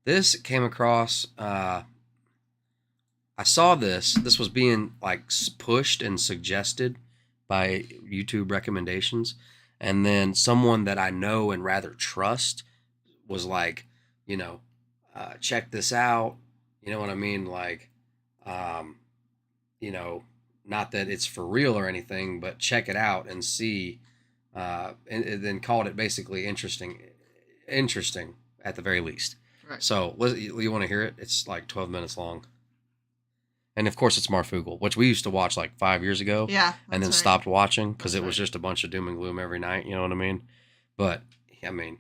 this came across, I saw this was being like pushed and suggested by YouTube recommendations. And then someone that I know and rather trust was like, check this out. You know what I mean? Like, not that it's for real or anything, but check it out and see, and then called it basically interesting at the very least. Right. So you want to hear it? It's like 12 minutes long. And of course it's Marfugal, which we used to watch like 5 years ago. Yeah. And then stopped watching because it was right. just a bunch of doom and gloom every night. You know what I mean? But I mean,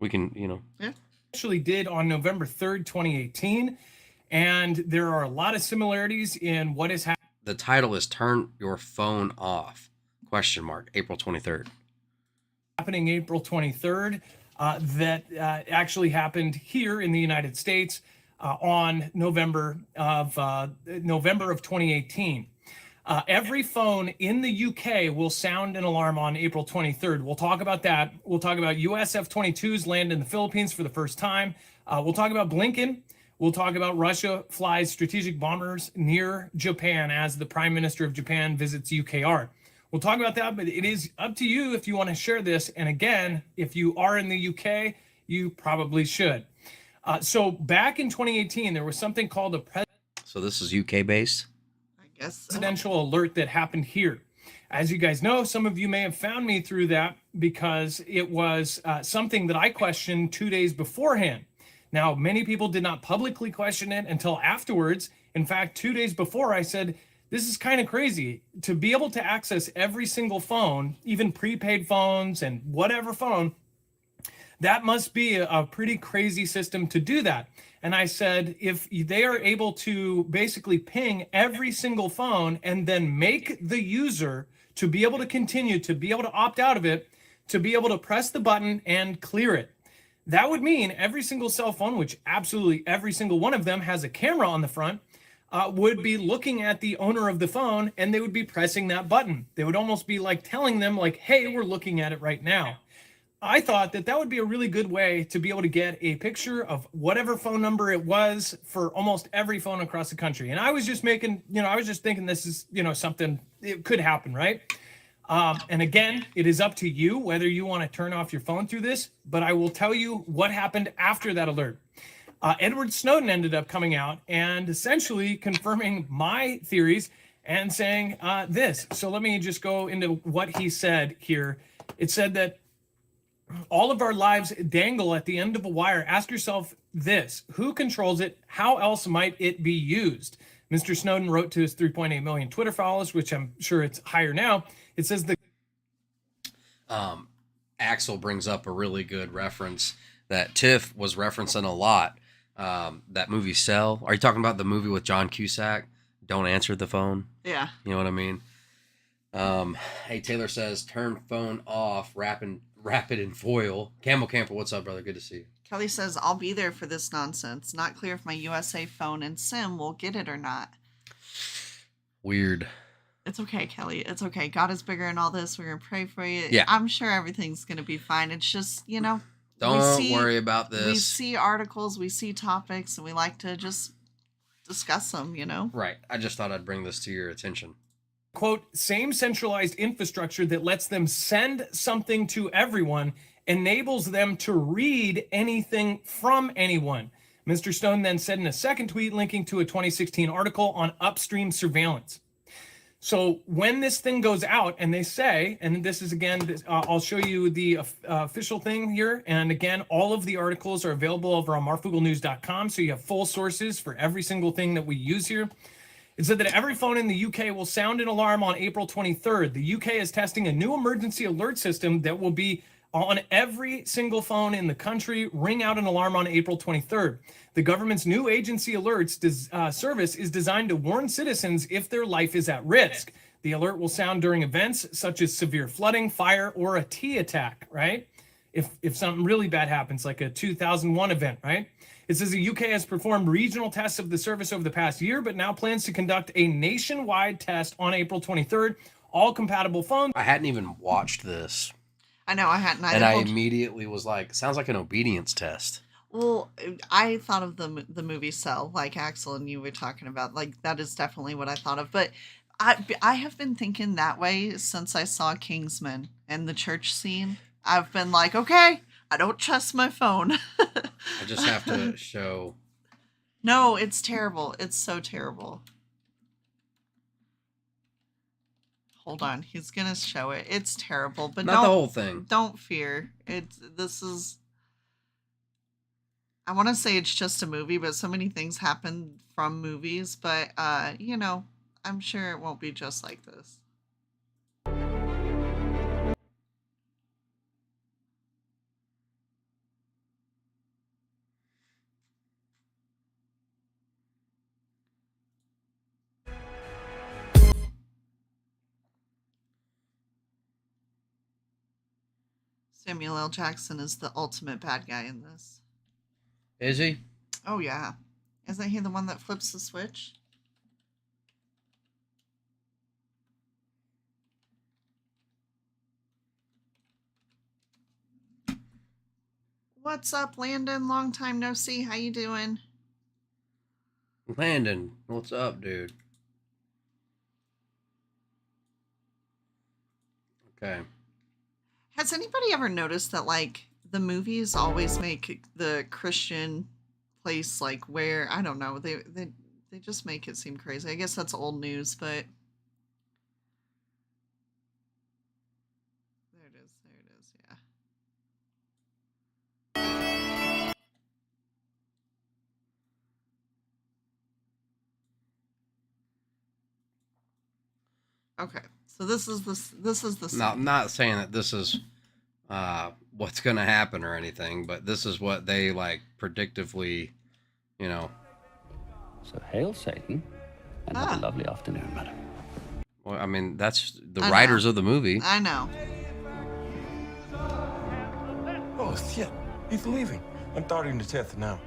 we can, Yeah. Actually did on November 3rd, 2018. And there are a lot of similarities in what is happening. The title is Turn Your Phone Off, ? April 23rd. Happening April 23rd, that actually happened here in the United States on November of 2018. Every phone in the UK will sound an alarm on April 23rd. We'll talk about that. We'll talk about US F-22s land in the Philippines for the first time. We'll talk about Blinken. We'll talk about Russia flies strategic bombers near Japan as the Prime Minister of Japan visits UKR. We'll talk about that, but it is up to you if you want to share this. And again, if you are in the UK, you probably should. So back in 2018, there was something called a So this is UK based? I guess so. presidential alert that happened here. As you guys know, some of you may have found me through that because it was something that I questioned 2 days beforehand. Now, many people did not publicly question it until afterwards. In fact, 2 days before, I said, this is kind of crazy to be able to access every single phone, even prepaid phones and whatever phone. That must be a pretty crazy system to do that. And I said, if they are able to basically ping every single phone and then make the user to be able to continue, to be able to opt out of it, to be able to press the button and clear it, that would mean every single cell phone, which absolutely every single one of them has a camera on the front, would be looking at the owner of the phone and they would be pressing that button. They would almost be like telling them like, hey, we're looking at it right now. I thought that that would be a really good way to be able to get a picture of whatever phone number it was for almost every phone across the country. And I was just making, I was just thinking this is, something, it could happen, right? And again, it is up to you whether you want to turn off your phone through this, but I will tell you what happened after that alert. Edward Snowden ended up coming out and essentially confirming my theories and saying this. So let me just go into what he said here. It said that all of our lives dangle at the end of a wire. Ask yourself this: who controls it? How else might it be used? Mr. Snowden wrote to his 3.8 million Twitter followers, which I'm sure it's higher now. It says the Axel brings up a really good reference that Tiff was referencing a lot. That movie Cell. Are you talking about the movie with John Cusack? Don't answer the phone. Yeah. You know what I mean? Hey, Taylor says, turn phone off, wrap it in foil. Camel Camper, what's up, brother? Good to see you. Kelly says, I'll be there for this nonsense. Not clear if my USA phone and SIM will get it or not. Weird. It's okay, Kelly. It's okay. God is bigger in all this. We're going to pray for you. Yeah. I'm sure everything's going to be fine. It's just, Don't worry about this. We see articles, we see topics, and we like to just discuss them, Right. I just thought I'd bring this to your attention. Quote, same centralized infrastructure that lets them send something to everyone enables them to read anything from anyone. Mr. Stone then said in a second tweet linking to a 2016 article on upstream surveillance. So when this thing goes out and they say, and this is again, I'll show you the official thing here. And again, all of the articles are available over on marfugelnews.com. So you have full sources for every single thing that we use here. It said that every phone in the UK will sound an alarm on April 23rd. The UK is testing a new emergency alert system that will be on every single phone in the country, ring out an alarm on April 23rd. The government's new agency alerts service is designed to warn citizens if their life is at risk. The alert will sound during events such as severe flooding, fire, or a T attack, right? If something really bad happens, like a 2001 event, right? It says the UK has performed regional tests of the service over the past year, but now plans to conduct a nationwide test on April 23rd. All compatible phones. I hadn't even watched this. I know, I hadn't either. And I immediately was like, sounds like an obedience test. Well, I thought of the movie Cell, like Axel and you were talking about. Like, that is definitely what I thought of. But I have been thinking that way since I saw Kingsman and the church scene. I've been like, okay, I don't trust my phone. I just have to show. No, it's terrible. It's so terrible. Hold on, he's gonna show it. It's terrible, but not the whole thing. Don't fear. I want to say it's just a movie, but so many things happen from movies. But I'm sure it won't be just like this. Samuel L. Jackson is the ultimate bad guy in this. Is he? Oh, yeah. Isn't he the one that flips the switch? What's up, Landon? Long time no see. How you doing? Landon, what's up, dude? Okay. Has anybody ever noticed that, like, the movies always make the Christian place, like, where, I don't know, they just make it seem crazy. I guess that's old news, but there it is, yeah. Okay. So this is the No, I'm not saying that this is what's going to happen or anything, but this is what they like predictively, So hail Satan, and have a lovely afternoon, madam. Well, I mean, that's the writers of the movie. I know. Oh shit, he's leaving. I'm starting the test now.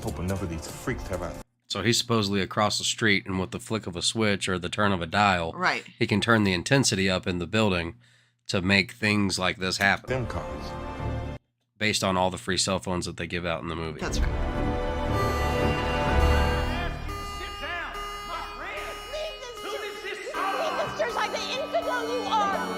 Hope enough of these freaks have out. So he's supposedly across the street, and with the flick of a switch or the turn of a dial, right, he can turn the intensity up in the building to make things like this happen. Them cars. based on all the free cell phones that they give out in the movie. That's right. Just like the infidel you are.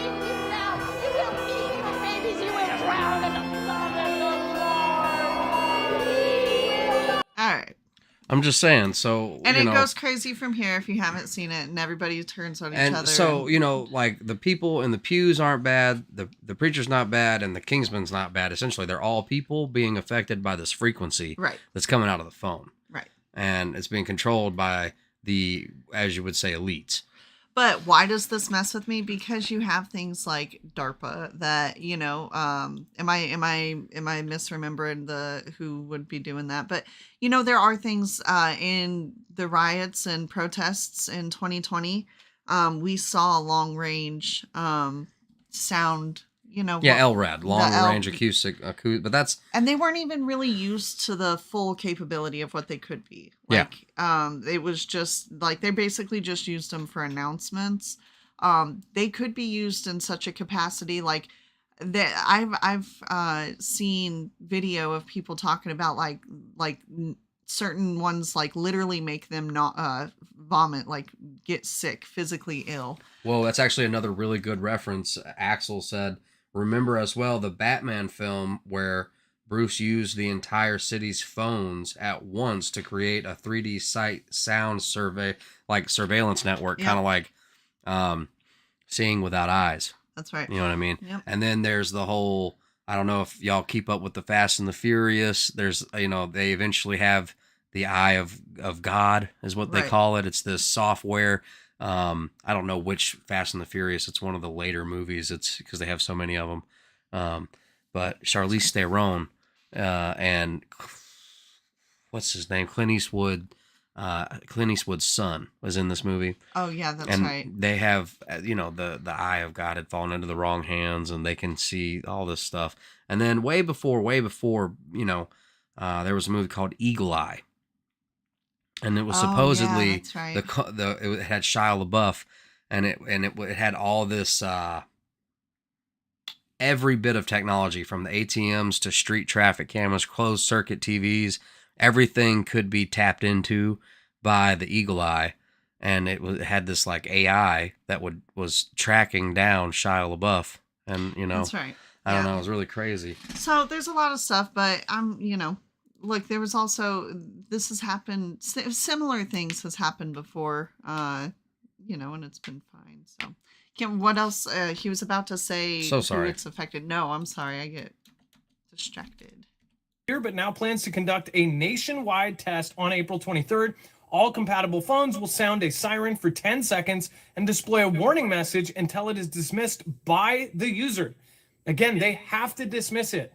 You will eat your babies. You will drown in the blood of the Lord. All right. I'm just saying. So, and it goes crazy from here if you haven't seen it, and everybody turns on each other. And so, like the people in the pews aren't bad, the preacher's not bad, and the Kingsman's not bad. Essentially, they're all people being affected by this frequency that's coming out of the phone. Right. And it's being controlled by the, as you would say, elites. But why does this mess with me? Because you have things like DARPA that, am I misremembering who would be doing that? But, there are things in the riots and protests in 2020. We saw long range sound, LRAD, long range acoustic, but that's... And they weren't even really used to the full capability of what they could be. It was just like, they basically just used them for announcements. They could be used in such a capacity, like that. I've seen video of people talking about like certain ones, like literally make them not vomit, like get sick, physically ill. Well, that's actually another really good reference. Axel said, remember as well the Batman film where Bruce used the entire city's phones at once to create a 3D sight sound survey, like surveillance network, kind of like seeing without eyes. That's right. You know what I mean? Yep. And then there's the whole, I don't know if y'all keep up with the Fast and the Furious. There's, they eventually have the eye of God is what they call it. It's this software. I don't know which Fast and the Furious. It's one of the later movies. It's because they have so many of them. But Charlize Theron and what's his name? Clint Eastwood's son was in this movie. Oh yeah, that's and right. They have, the eye of God had fallen into the wrong hands, and they can see all this stuff. And then way before, there was a movie called Eagle Eye. And it was supposedly it had Shia LaBeouf, and it had all this every bit of technology, from the ATMs to street traffic cameras, closed circuit TVs, everything could be tapped into by the Eagle Eye, and it had this like AI that was tracking down Shia LaBeouf, and that's right. I don't know, it was really crazy. So there's a lot of stuff, but look, there was also, this has happened, similar things has happened before, and it's been fine. So, Kim, what else? He was about to say so sorry. Who it's affected. No, I'm sorry. I get distracted. Here, but now plans to conduct a nationwide test on April 23rd. All compatible phones will sound a siren for 10 seconds and display a warning message until it is dismissed by the user. Again, they have to dismiss it.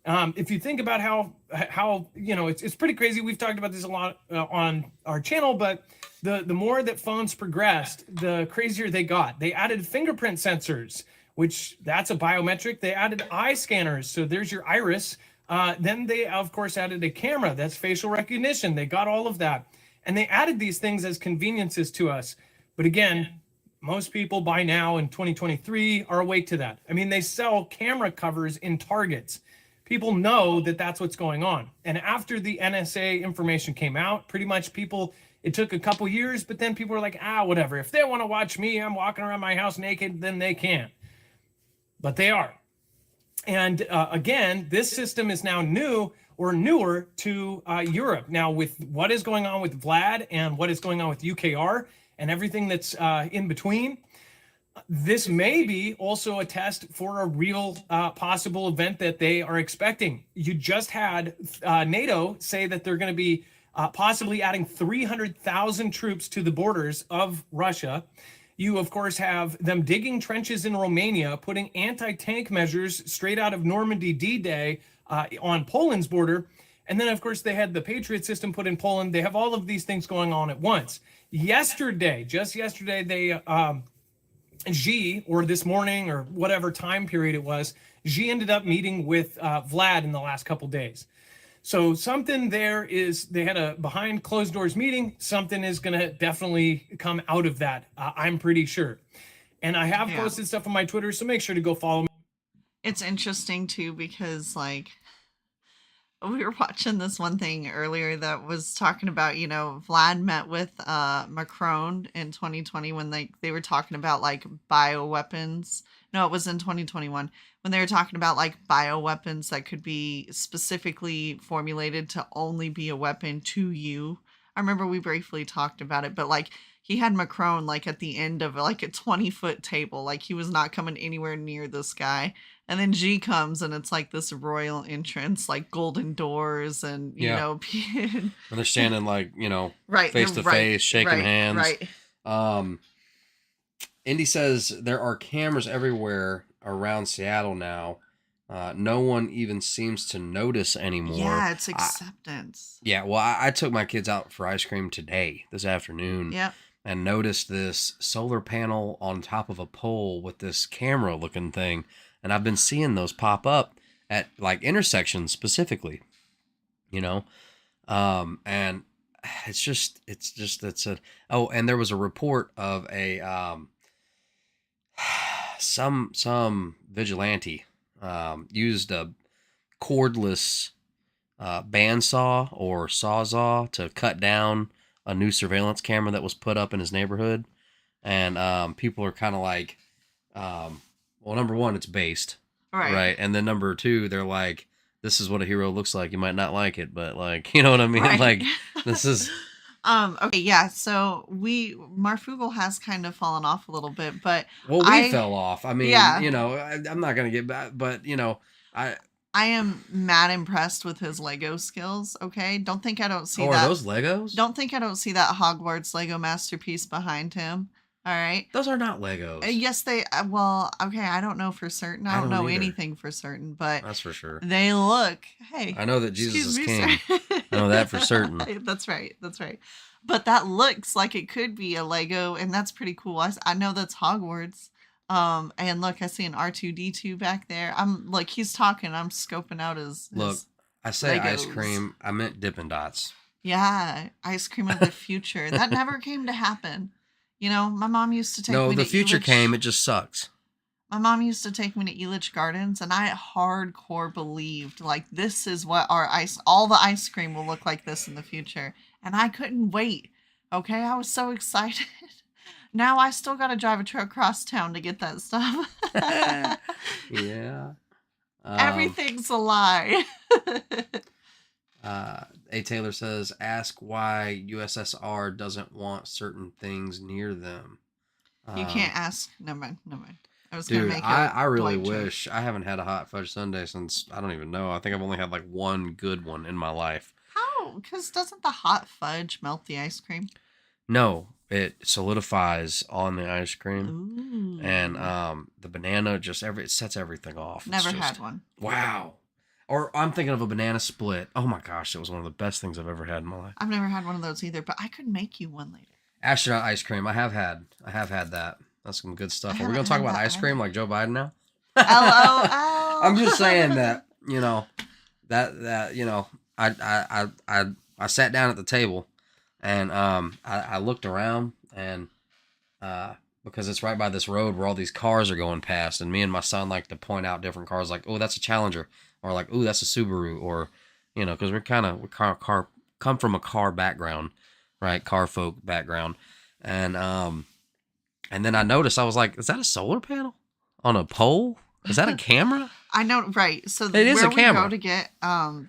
If you think about how it's pretty crazy. We've talked about this a lot on our channel, but the more that phones progressed, the crazier they got. They added fingerprint sensors, which that's a biometric. They added eye scanners, so there's your iris. Then they, of course, added a camera. That's facial recognition. They got all of that. And they added these things as conveniences to us. But again, most people by now in 2023 are awake to that. I mean, they sell camera covers in Targets. People know that that's what's going on. And after the NSA information came out, pretty much it took a couple years, but then people were like, whatever. If they want to watch me, I'm walking around my house naked, then they can. But they are. And again, this system is now new or newer to Europe. Now, with what is going on with Vlad and what is going on with UKR and everything that's in between, this may be also a test for a real possible event that they are expecting. You just had NATO say that they're going to be possibly adding 300,000 troops to the borders of Russia. You, of course, have them digging trenches in Romania, putting anti-tank measures straight out of Normandy D-Day on Poland's border. And then, of course, they had the Patriot system put in Poland. They have all of these things going on at once. Just yesterday, they, Xi, or this morning, or whatever time period it was, Xi ended up meeting with Vlad in the last couple days. So something there is, they had a behind closed doors meeting. Something is going to definitely come out of that. I'm pretty sure. And I have Yeah. posted stuff on my Twitter, so make sure to go follow me. It's interesting too because like we were watching this one thing earlier that was talking about, you know, Vlad met with Macron in 2020 when they were talking about like bioweapons. No, it was in 2021 when they were talking about like bioweapons that could be specifically formulated to only be a weapon to you. I remember we briefly talked about it, but like he had Macron like at the end of like a 20-foot table. Like he was not coming anywhere near this guy. And then G comes and it's like this royal entrance, like golden doors and, you know. And they're standing like, you know, right, face to face, shaking hands. Right. Indy says there are cameras everywhere around Seattle now. No one even seems to notice anymore. Yeah, it's acceptance. Well, I took my kids out for ice cream this afternoon. Yep. And noticed this solar panel on top of a pole with this camera looking thing. And I've been seeing those pop up at like intersections specifically, you know? And and there was a report of a, some vigilante, used a cordless, bandsaw or sawzall to cut down a new surveillance camera that was put up in his neighborhood. And, people are kind of like, well, number one, it's based. Right. And then number two, they're like, this is what a hero looks like. You might not like it, but like, you know what I mean? Right. Like, this is. Okay, yeah. So Marfugal has kind of fallen off a little bit, but Well, we fell off. I mean, yeah. you know, I'm not going to get back, but you know, I am mad impressed with his Lego skills. Okay. Don't think I don't see that. Are those Legos? Don't think I don't see that Hogwarts Lego masterpiece behind him. All right. Those are not Legos. Yes, they. Well, okay. I don't know for certain. I don't know anything for certain, but that's for sure. They look. Hey, I know that Jesus is king. I know that for certain. That's right. That's right. But that looks like it could be a Lego, and that's pretty cool. I know that's Hogwarts. And look, I see an R2D2 back there. I'm like, he's talking. I'm scoping out his. Look, I say Legos. Ice cream. I meant Dippin' Dots. Yeah, ice cream of the future. That never came to happen. You know, my mom used to take me to the future came. It just sucks. My mom used to take me to Elitch Gardens, and I hardcore believed, like, this is what all the ice cream will look like this in the future. And I couldn't wait. Okay, I was so excited. Now I still got to drive a truck across town to get that stuff. Yeah. Everything's a lie. A. Taylor says, ask why USSR doesn't want certain things near them. You can't ask. Never mind. I was dude, gonna make I really wish. I haven't had a hot fudge sundae since, I don't even know. I think I've only had like one good one in my life. How? Because doesn't the hot fudge melt the ice cream? No, it solidifies on the ice cream. Ooh. And the banana it sets everything off. Never had one. Wow. Or I'm thinking of a banana split. Oh my gosh, it was one of the best things I've ever had in my life. I've never had one of those either, but I could make you one later. Astronaut ice cream. I have had that. That's some good stuff. Are we gonna talk about ice cream like Joe Biden now? LOL. I'm just saying that, you know, that you know, I sat down at the table and I looked around and because it's right by this road where all these cars are going past, and me and my son like to point out different cars, like, oh, that's a Challenger, or like, oh, that's a Subaru, or, you know, because we come from a car background, right? Car folk background. And then I noticed, I was like, is that a solar panel on a pole? Is that a camera? I know, right? So it is where a camera. We go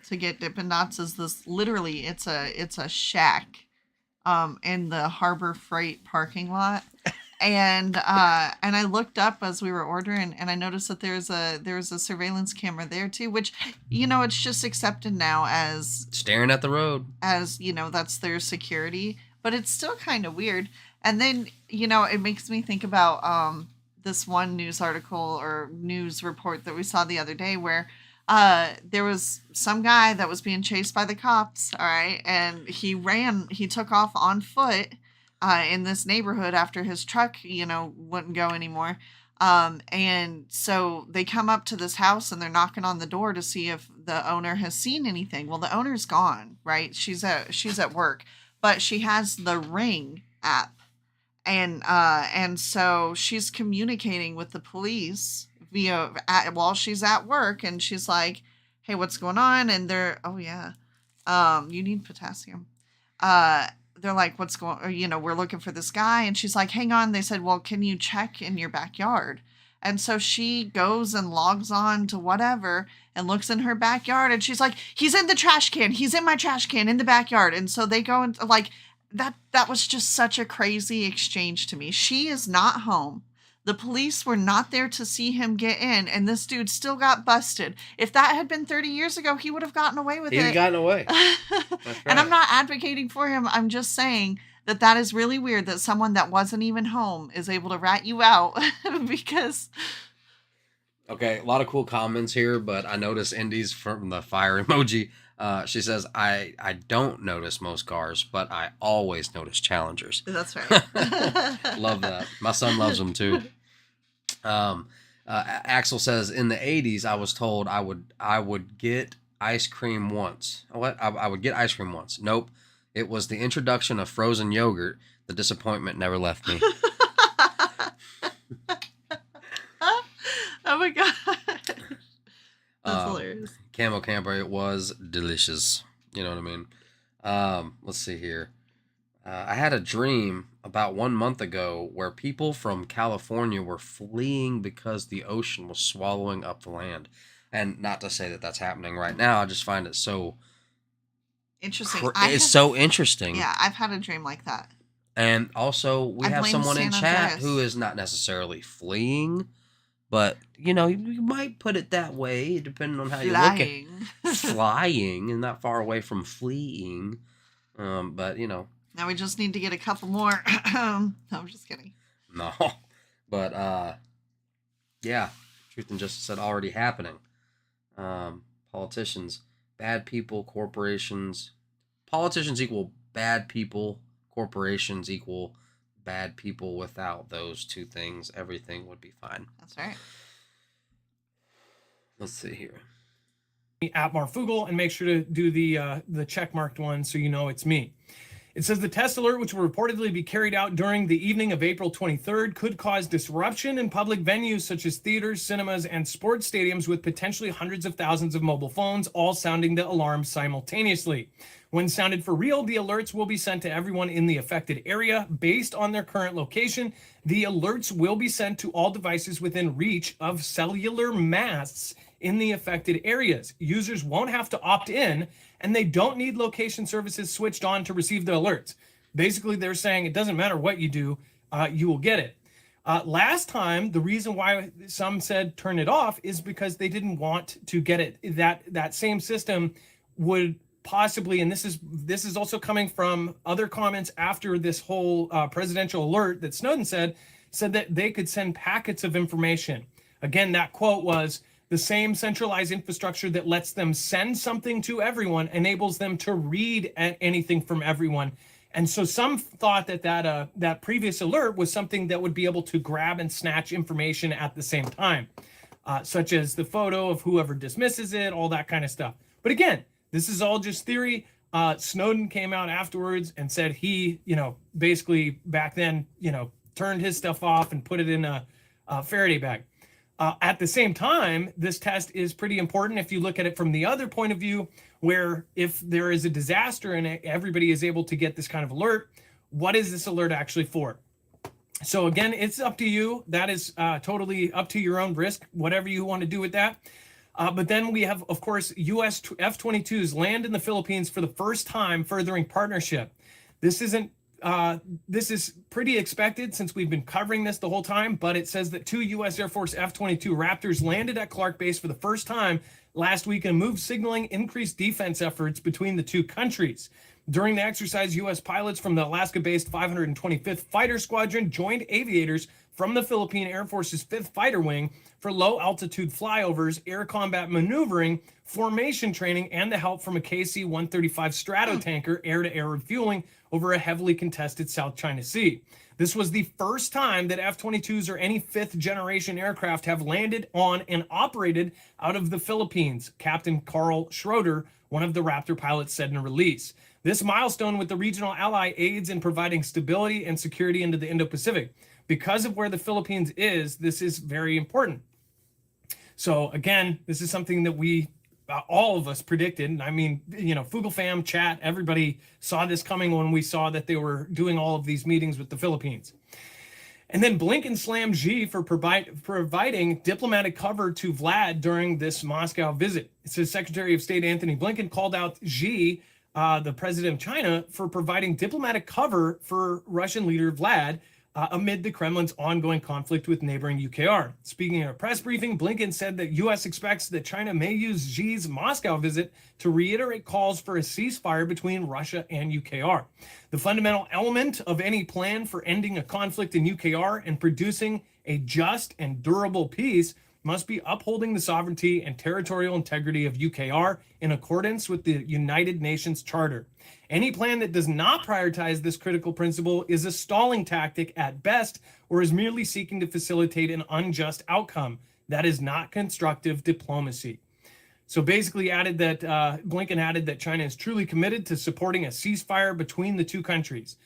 to get Dippin' Dots is this. Literally, it's a shack, in the Harbor Freight parking lot, and I looked up as we were ordering, and I noticed that there's a surveillance camera there too, which, you know, it's just accepted now as staring at the road, as, you know, that's their security, but it's still kind of weird. And then, you know, it makes me think about this one news article or news report that we saw the other day where there was some guy that was being chased by the cops, all right, and he took off on foot in this neighborhood after his truck, you know, wouldn't go anymore. And so they come up to this house and they're knocking on the door to see if the owner has seen anything. Well, the owner's gone, right? She's at work, but she has the Ring app. And so she's communicating with the police while she's at work, and she's like, hey, what's going on? And they're, oh yeah, you need potassium. They're like, what's going on? You know, we're looking for this guy. And she's like, hang on. They said, well, can you check in your backyard? And so she goes and logs on to whatever and looks in her backyard, and she's like, he's in the trash can. He's in my trash can in the backyard. And so they go and like, that was just such a crazy exchange to me. She is not home. The police were not there to see him get in, and this dude still got busted. If that had been 30 years ago, he would have gotten away with it. He'd have gotten away. That's right. And I'm not advocating for him. I'm just saying that is really weird that someone that wasn't even home is able to rat you out because... Okay, a lot of cool comments here, but I noticed Indy's from the fire emoji. She says, I don't notice most cars, but I always notice Challengers. That's right. Love that. My son loves them too. Axel says, in the 80s, I was told I would get ice cream once. What? I would get ice cream once. Nope. It was the introduction of frozen yogurt. The disappointment never left me. Oh my God. That's hilarious. Camo Camper, it was delicious. You know what I mean? Let's see here. I had a dream about 1 month ago where people from California were fleeing because the ocean was swallowing up the land. And not to say that that's happening right now. I just find it so interesting. It's so interesting. Yeah, I've had a dream like that. And also, we have someone in chat who is not necessarily fleeing, but, you know, you might put it that way, depending on how you look at it. Flying and not far away from fleeing. But, you know. Now we just need to get a couple more. No, I'm just kidding. No. But, yeah. Truth and Justice said already happening. Politicians, bad people, corporations. Politicians equal bad people. Corporations equal bad people. Without those two things, everything would be fine. That's right. Let's see here. At Marfugel, and make sure to do the check marked one so you know it's me. It says the test alert, which will reportedly be carried out during the evening of April 23rd, could cause disruption in public venues such as theaters, cinemas, and sports stadiums with potentially hundreds of thousands of mobile phones, all sounding the alarm simultaneously. When sounded for real, the alerts will be sent to everyone in the affected area based on their current location. The alerts will be sent to all devices within reach of cellular masts in the affected areas. Users won't have to opt in, and they don't need location services switched on to receive the alerts. Basically, they're saying it doesn't matter what you do, you will get it. Last time, the reason why some said turn it off is because they didn't want to get it. That same system would possibly, and this is also coming from other comments after this whole presidential alert that Snowden said that they could send packets of information. Again, that quote was, the same centralized infrastructure that lets them send something to everyone enables them to read anything from everyone. And so some thought that previous alert was something that would be able to grab and snatch information at the same time, such as the photo of whoever dismisses it, all that kind of stuff. But again, this is all just theory. Snowden came out afterwards and said he, basically back then, turned his stuff off and put it in a Faraday bag. At the same time, this test is pretty important if you look at it from the other point of view, where if there is a disaster and everybody is able to get this kind of alert, what is this alert actually for? So again, it's up to you. That is totally up to your own risk, whatever you want to do with that. But then we have, of course, U.S. F-22s land in the Philippines for the first time, furthering partnership. This is pretty expected since we've been covering this the whole time, but it says that 2 U.S. Air Force F-22 Raptors landed at Clark Base for the first time last week in a move signaling increased defense efforts between the two countries. During the exercise, U.S. pilots from the Alaska-based 525th Fighter Squadron joined aviators from the Philippine Air Force's 5th Fighter Wing for low-altitude flyovers, air combat maneuvering, formation training, and the help from a KC-135 Stratotanker air-to-air refueling over a heavily contested South China Sea. This was the first time that F-22s or any 5th-generation aircraft have landed on and operated out of the Philippines, Captain Carl Schroeder, one of the Raptor pilots, said in a release. This milestone with the regional ally aids in providing stability and security into the Indo-Pacific. Because of where the Philippines is, this is very important. So again, this is something that we, all of us predicted. And I mean, you know, Fuglefam, chat, everybody saw this coming when we saw that they were doing all of these meetings with the Philippines. And then Blinken slammed Xi for providing diplomatic cover to Vlad during this Moscow visit. It says Secretary of State Anthony Blinken called out Xi, the president of China, for providing diplomatic cover for Russian leader Vlad amid the Kremlin's ongoing conflict with neighboring UKR. Speaking in a press briefing, Blinken said that U.S. expects that China may use Xi's Moscow visit to reiterate calls for a ceasefire between Russia and UKR. The fundamental element of any plan for ending a conflict in UKR and producing a just and durable peace must be upholding the sovereignty and territorial integrity of UKR in accordance with the United Nations Charter. Any plan that does not prioritize this critical principle is a stalling tactic at best, or is merely seeking to facilitate an unjust outcome. That is not constructive diplomacy. So basically added that Blinken added that China is truly committed to supporting a ceasefire between the two countries.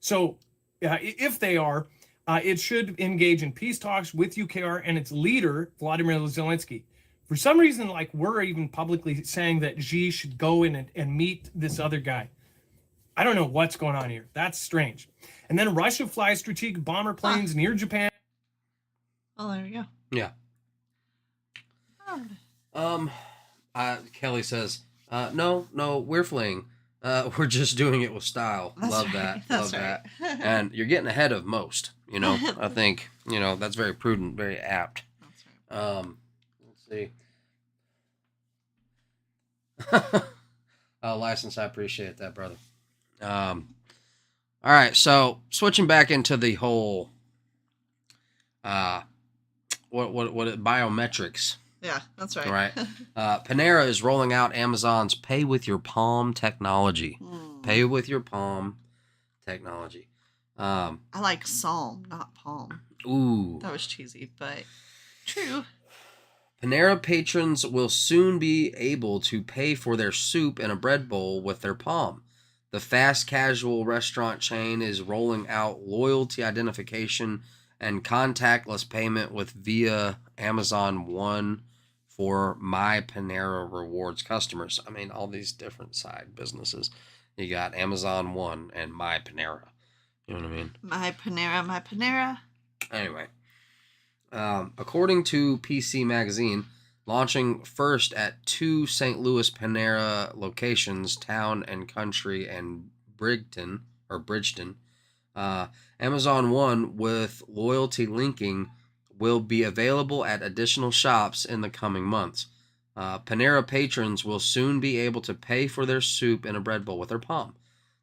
So if they are, it should engage in peace talks with UKR and its leader, Vladimir Zelensky. For some reason, like, we're even publicly saying that Xi should go in and meet this other guy. I don't know what's going on here. That's strange. And then Russia flies strategic bomber planes near Japan. Oh, there we go. Yeah. Kelly says, no, we're fleeing. We're just doing it with style. That's Love right. that. That's Love right. that. And you're getting ahead of most, you know. I think, you know, that's very prudent, very apt. That's right. Let's see. License, I appreciate that, brother. All right, so switching back into the whole biometrics. Yeah, that's right. Right. Panera is rolling out Amazon's Pay with Your Palm technology. Pay with your palm technology. I like Psalm, not Palm. Ooh. That was cheesy, but true. Panera patrons will soon be able to pay for their soup in a bread bowl with their palm. The fast casual restaurant chain is rolling out loyalty identification and contactless payment via Amazon One for My Panera Rewards customers. I mean, all these different side businesses. You got Amazon One and My Panera. You know what I mean? My Panera. Anyway, according to PC Magazine, launching first at 2 St. Louis Panera locations, Town and Country and Bridgeton, Amazon One with loyalty linking will be available at additional shops in the coming months. Panera patrons will soon be able to pay for their soup in a bread bowl with their palm.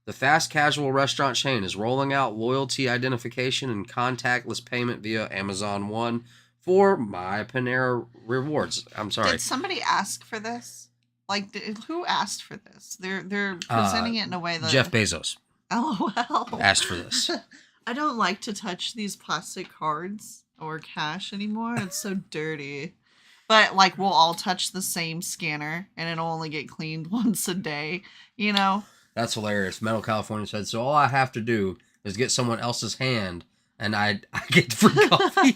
The fast casual restaurant chain is rolling out loyalty identification and contactless payment via Amazon One for My Panera Rewards. I'm sorry. Did somebody ask for this? Like, who asked for this? They're presenting it in a way that Jeff Bezos LOL asked for this. I don't like to touch these plastic cards or cash anymore. It's so dirty. But like, we'll all touch the same scanner, and it'll only get cleaned once a day. You know. That's hilarious. Metal California said, so all I have to do is get someone else's hand and I get free coffee.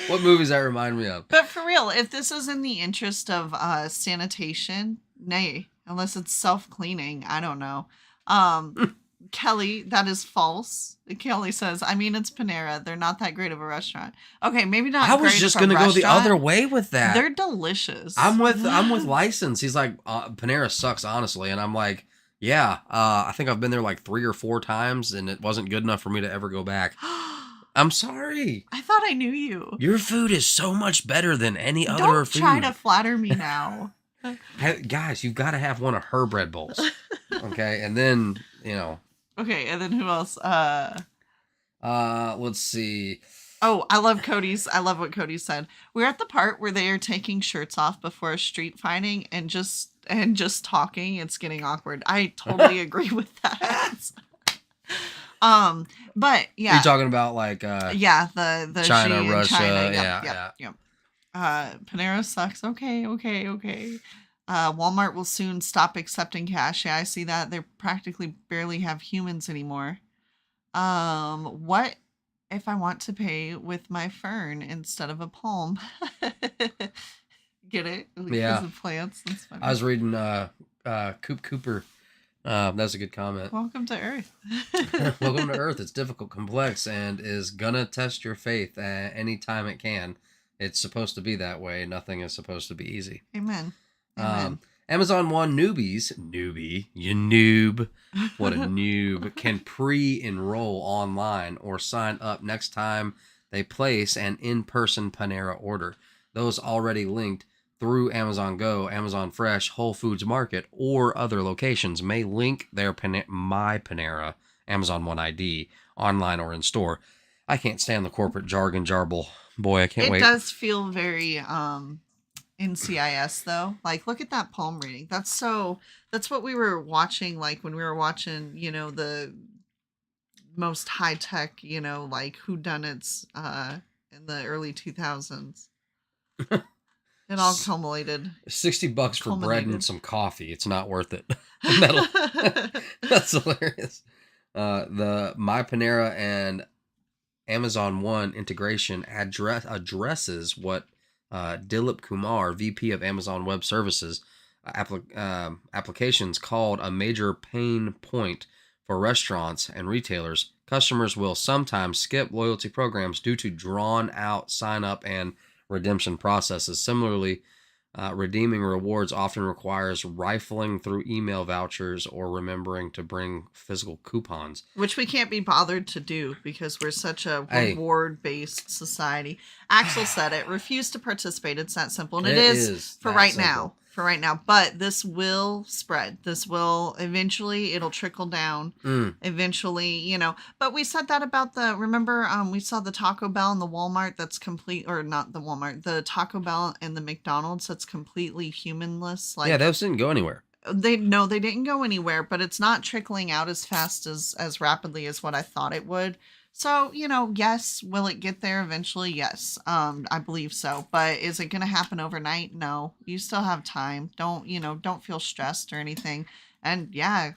What movies that remind me of? But for real, if this is in the interest of sanitation, nay, unless it's self-cleaning, I don't know. Kelly, that is false. Kelly says, I mean, it's Panera. They're not that great of a restaurant. Okay, maybe not. I was just going to go the other way with that. They're delicious. I'm with License. He's like, Panera sucks, honestly. And I'm like, yeah, I think I've been there like 3 or 4 times and it wasn't good enough for me to ever go back. I'm sorry. I thought I knew you. Your food is so much better than any other food. Don't try to flatter me now. Hey, guys, you've got to have one of her bread bowls. Okay. And then, you know. Okay, and then who else? Let's see. Oh, I love what Cody said. We're at the part where they are taking shirts off before street fighting and just talking. It's getting awkward. I totally agree with that. But yeah. Are you talking about like yeah, the China, Xi and Russia, China. yeah. Panera sucks. Okay. Walmart will soon stop accepting cash. Yeah, I see that. They practically barely have humans anymore. What if I want to pay with my fern instead of a palm? Get it? Because of plants. That's funny. I was reading Coop Cooper. That's a good comment. Welcome to Earth. Welcome to Earth. It's difficult, complex, and is gonna test your faith any time it can. It's supposed to be that way. Nothing is supposed to be easy. Amen. Amazon One newbie, you noob, what a noob, can pre-enroll online or sign up next time they place an in-person Panera order. Those already linked through Amazon Go, Amazon Fresh, Whole Foods Market, or other locations may link their My Panera Amazon One ID online or in store. I can't stand the corporate jargon jarble. Boy, I can't wait. It does feel very NCIS though. Like, look at that palm reading. That's what we were watching, like when we were watching, the most high tech, like whodunits in the early 2000s. It all culminated. $60 for bread and some coffee. It's not worth it. That's hilarious. The My Panera and Amazon One integration addresses what Dilip Kumar, VP of Amazon Web Services applications, called a major pain point for restaurants and retailers. Customers will sometimes skip loyalty programs due to drawn-out sign-up and redemption processes. Similarly, redeeming rewards often requires rifling through email vouchers or remembering to bring physical coupons. Which we can't be bothered to do because we're such a reward-based society. Axel said it. Refuse to participate. It's that simple. And it is for right now. For right now. But this will spread. This will eventually, it'll trickle down. Eventually, But we said that about remember, we saw the Taco Bell and the Walmart that's complete, or not the Walmart, the Taco Bell and the McDonald's that's completely humanless. Like, yeah, those didn't go anywhere. They didn't go anywhere, but it's not trickling out as fast as rapidly as what I thought it would. So, yes, will it get there eventually? Yes, I believe so. But is it going to happen overnight? No, you still have time. Don't feel stressed or anything. And yeah,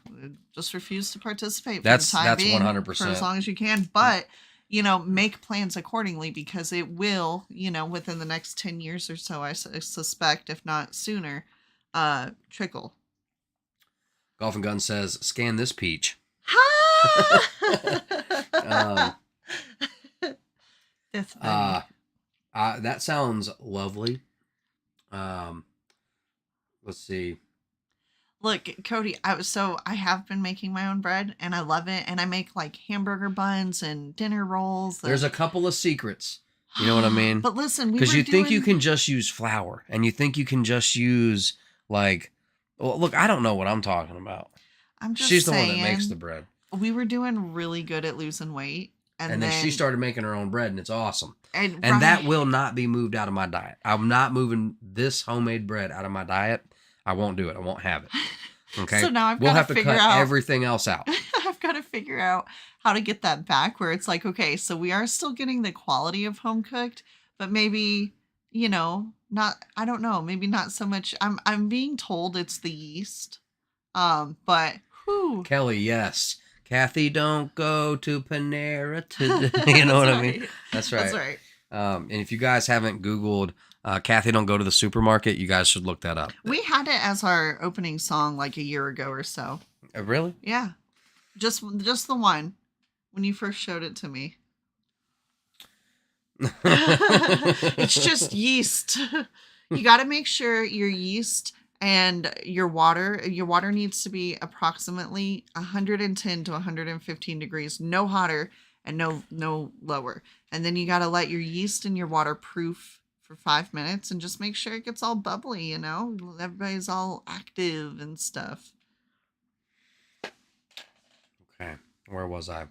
just refuse to participate for the time being. 100%. For as long as you can. But, make plans accordingly because it will, within the next 10 years or so, I suspect, if not sooner, trickle. Golf and Gun says, scan this peach. That sounds lovely. Let's see. Look, Cody, I have been making my own bread and I love it. And I make like hamburger buns and dinner rolls. There's a couple of secrets. You know what I mean? But listen, because you think you can just use flour and you think you can just use look, I don't know what I'm talking about. I'm just She's saying, the one that makes the bread. We were doing really good at losing weight. And then she started making her own bread and it's awesome. And that will not be moved out of my diet. I'm not moving this homemade bread out of my diet. I won't do it. I won't have it. Okay. So now we'll have to cut everything else out. I've got to figure out how to get that back where it's like, okay, so we are still getting the quality of home cooked, but maybe, not, I don't know, maybe not so much. I'm being told it's the yeast. But whew. Kelly, yes. Kathy, don't go to Panera today. You know what I mean? That's right. That's right. And if you guys haven't Googled Kathy, don't go to the supermarket, you guys should look that up. We had it as our opening song like a year ago or so. Really? Yeah. Just the one when you first showed it to me. It's just yeast. You got to make sure your yeast and your water needs to be approximately 110 to 115 degrees, no hotter and no lower. And then you got to let your yeast and your water proof for 5 minutes and just make sure it gets all bubbly, everybody's all active and stuff. Okay. Where was I?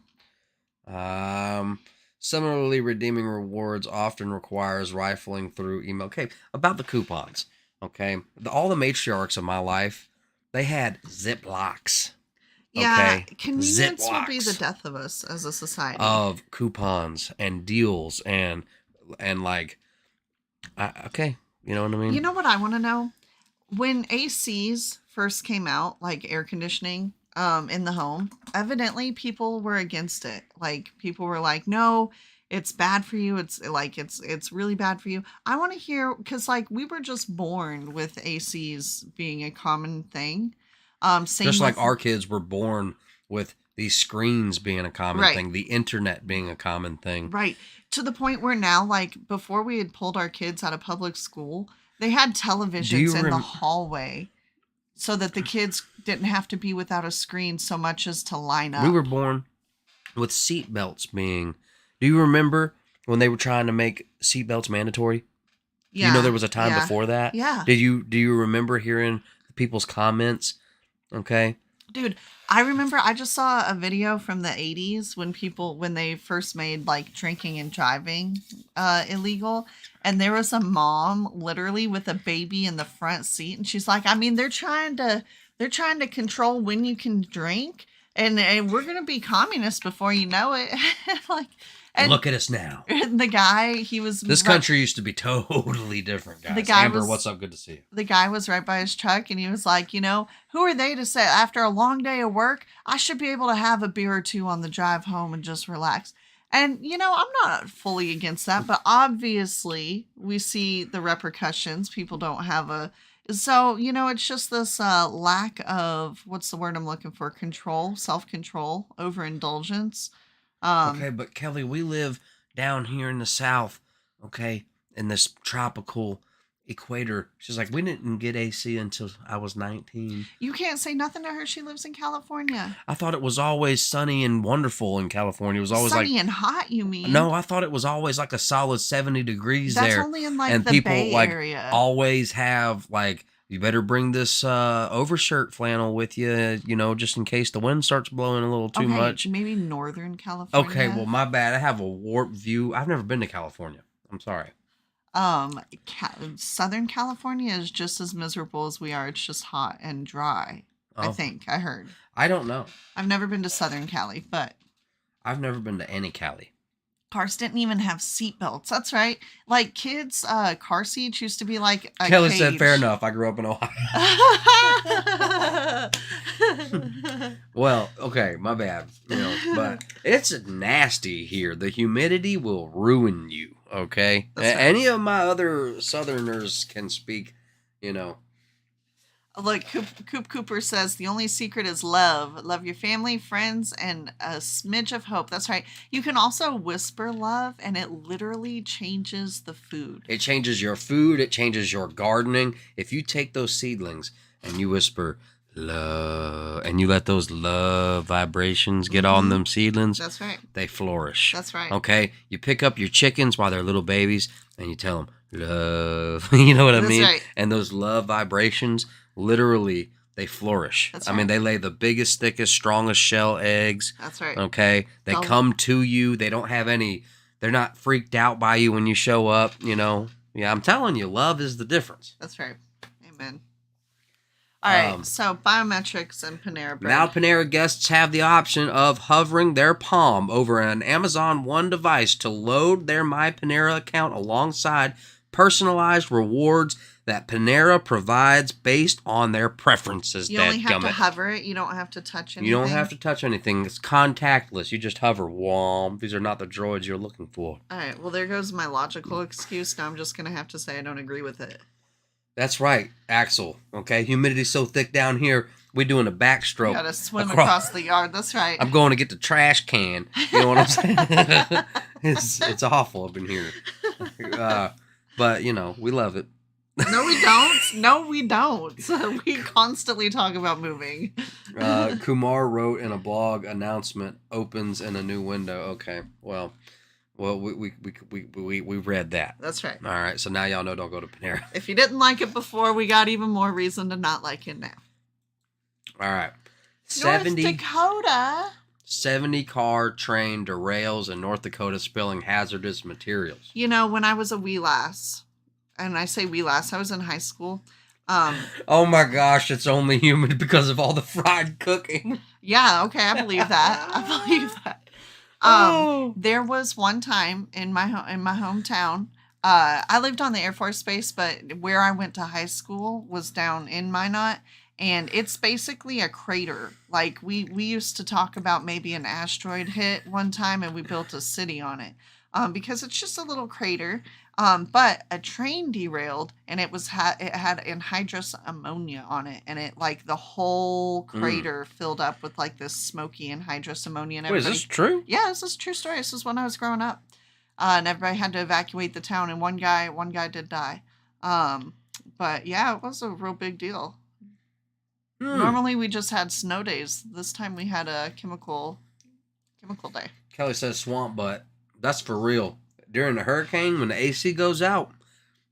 Similarly, redeeming rewards often requires rifling through email. Okay, about the coupons. Okay, all the matriarchs of my life, they had Ziplocs. Yeah, Okay, convenience will be the Ziplocs death of us as a society. of coupons and deals and like, okay, you know what I mean? You know what I want to know? When ACs first came out, like air conditioning, in the home, evidently people were against it. Like people were like, "No, it's bad for you. It's like it's really bad for you." I want to hear, because like we were just born with ACs being a common thing. Same Just like with, our kids were born with these screens being a common Right. thing, the internet being a common thing. right, to the point where now, like before we had pulled our kids out of public school, they had televisions in the hallway so that the kids didn't have to be without a screen so much as to line up. We were born with seat belts being. Do you remember when they were trying to make seat belts mandatory? Yeah. You know, there was a time yeah, before that. Yeah. Do you remember hearing people's comments? Okay. Dude, I remember I just saw a video from the 80s when they first made like drinking and driving illegal, and there was a mom literally with a baby in the front seat, and she's like, I mean, they're trying to control when you can drink, and we're going to be communists before you know it. Like, and look at us now. The guy, he was This country used to be totally different, guys. The guy Amber, what's up? Good to see you. The guy was right by his truck, and he was like, you know, who are they to say after a long day of work, I should be able to have a beer or two on the drive home and just relax. And, you know, I'm not fully against that, but obviously we see the repercussions. People don't have so, you know, it's just this lack of, what's the word I'm looking for? Control, self-control, overindulgence. Okay, but Kelly, we live down here in the South, okay, in this tropical equator. She's like, we didn't get AC until I was 19. You can't say nothing to her. She lives in California. I thought it was always sunny and wonderful in California. It was always sunny and hot, you mean? No, I thought it was always like a solid 70 degrees there. That's only in like and the people Bay like Area. always have like, you better bring this overshirt flannel with you, you know, just in case the wind starts blowing a little too much. Maybe Northern California. Okay, well, my bad. I have a warped view. I've never been to California. I'm sorry. Southern California is just as miserable as we are. It's just hot and dry. I think I heard. I don't know. I've never been to Southern Cali, but I've never been to any Cali. Cars didn't even have seat belts. That's right. Like kids, car seats used to be like a Kelly cage. said, "Fair enough. I grew up in Ohio." Well, okay, my bad. You know, but it's nasty here. The humidity will ruin you. Okay, Right. Any of my other Southerners can speak. You know. Look, Coop Cooper says the only secret is love. Love your family, friends, and a smidge of hope. That's right. You can also whisper love, and it literally changes the food. It changes your food. It changes your gardening. If you take those seedlings and you whisper love, and you let those love vibrations get on them seedlings, That's right. they flourish. That's right. Okay? You pick up your chickens while they're little babies, and you tell them love. You know what I That's mean? right. And those love vibrations, literally, they flourish. That's I mean, right. they lay the biggest, thickest, strongest shell eggs. That's right. Okay? They They'll- come to you. They don't have any, they're not freaked out by you when you show up, you know? Yeah, I'm telling you, love is the difference. That's right. Amen. All right. So Biometrics and Panera Bread. Now Panera guests have the option of hovering their palm over an Amazon One device to load their My Panera account alongside personalized rewards that Panera provides based on their preferences. You only have to dadgummit. hover it. You don't have to touch anything. You don't have to touch anything. It's contactless. You just hover. Whomp. These are not the droids you're looking for. All right. Well, there goes my logical excuse. Now I'm just going to have to say I don't agree with it. That's right, Axel. Okay, humidity's so thick down here, we're doing a backstroke. You got to swim across the yard. That's right. I'm going to get the trash can. You know what I'm saying? it's awful up in here. But, you know, we love it. No, we don't. No, we don't. We constantly talk about moving. Kumar wrote in a blog announcement, opens in a new window. Okay, well, we read that. That's right. All right, so now y'all know don't go to Panera. If you didn't like it before, we got even more reason to not like it now. All right. North Dakota. 70-car train derails in North Dakota spilling hazardous materials. You know, when I was a wee lass, and I say wee lass, I was in high school. Oh my gosh, it's only human because of all the fried cooking. Yeah, okay, I believe that. I believe that. There was one time in my hometown. I lived on the Air Force Base, but where I went to high school was down in Minot, and it's basically a crater. Like we used to talk about maybe an asteroid hit one time, and we built a city on it, because it's just a little crater. But a train derailed, and it had anhydrous ammonia on it, and it like the whole crater filled up with like this smoky anhydrous ammonia. And Wait, is this true? Yeah, this is a true story. This is when I was growing up, and everybody had to evacuate the town, and one guy did die. But yeah, it was a real big deal. Normally we just had snow days. This time we had a chemical day. Kelly says swamp butt. That's for real. During the hurricane, when the AC goes out,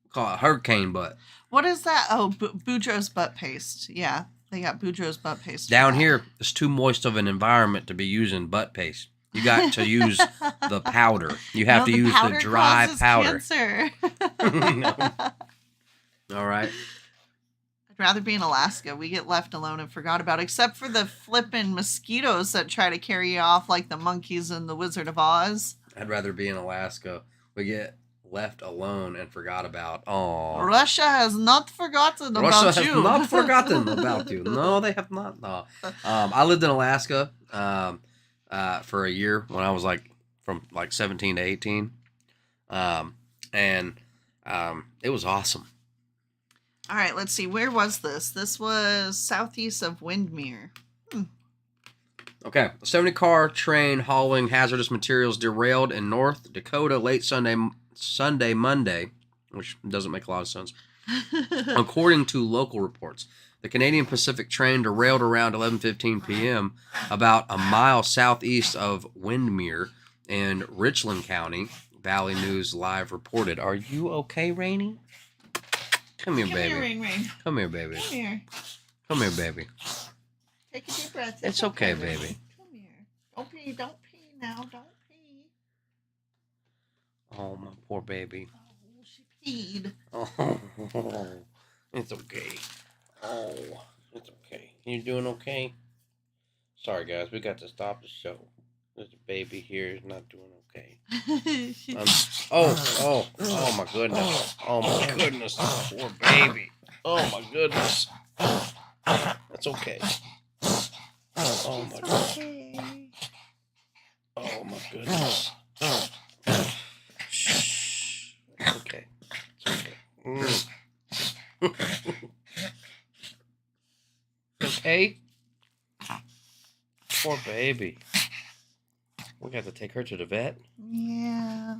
we call it hurricane butt. What is that? Oh, Boudreaux's butt paste. Yeah, they got Boudreaux's butt paste. Down here, it's too moist of an environment to be using butt paste. You got to use the powder. You have to use the dry powder. Cancer. No. All right. I'd rather be in Alaska. We get left alone and forgot about, except for the flippin' mosquitoes that try to carry you off like the monkeys in The Wizard of Oz. I'd rather be in Alaska. We get left alone and forgot about. Oh, Russia has not forgotten about you. Russia has not forgotten about you. No, they have not. No. I lived in Alaska for a year when I was from 17 to 18. And it was awesome. All right, let's see. Where was this? This was southeast of Windmere. Okay, a 70-car train hauling hazardous materials derailed in North Dakota late Monday, which doesn't make a lot of sense. According to local reports, the Canadian Pacific train derailed around 11:15 p.m. about a mile southeast of Windmere in Richland County. Valley News Live reported. Are you okay, Rainey? Come here, baby. Rain. Come here, baby. Come here. Come here, baby. Take a deep breath. It's okay, baby. Come here. Don't pee now. Don't pee. Oh, my poor baby. Oh, she peed. Oh, it's okay. Oh, it's okay. You doing okay? Sorry, guys. We got to stop the show. There's a baby here. He's not doing okay. Oh, my goodness. Oh, my goodness. Poor baby. Oh, my goodness. That's okay. Oh, my goodness. Oh, my goodness. Shh. It's okay. It's okay. Okay? Poor baby. We got to take her to the vet. Yeah.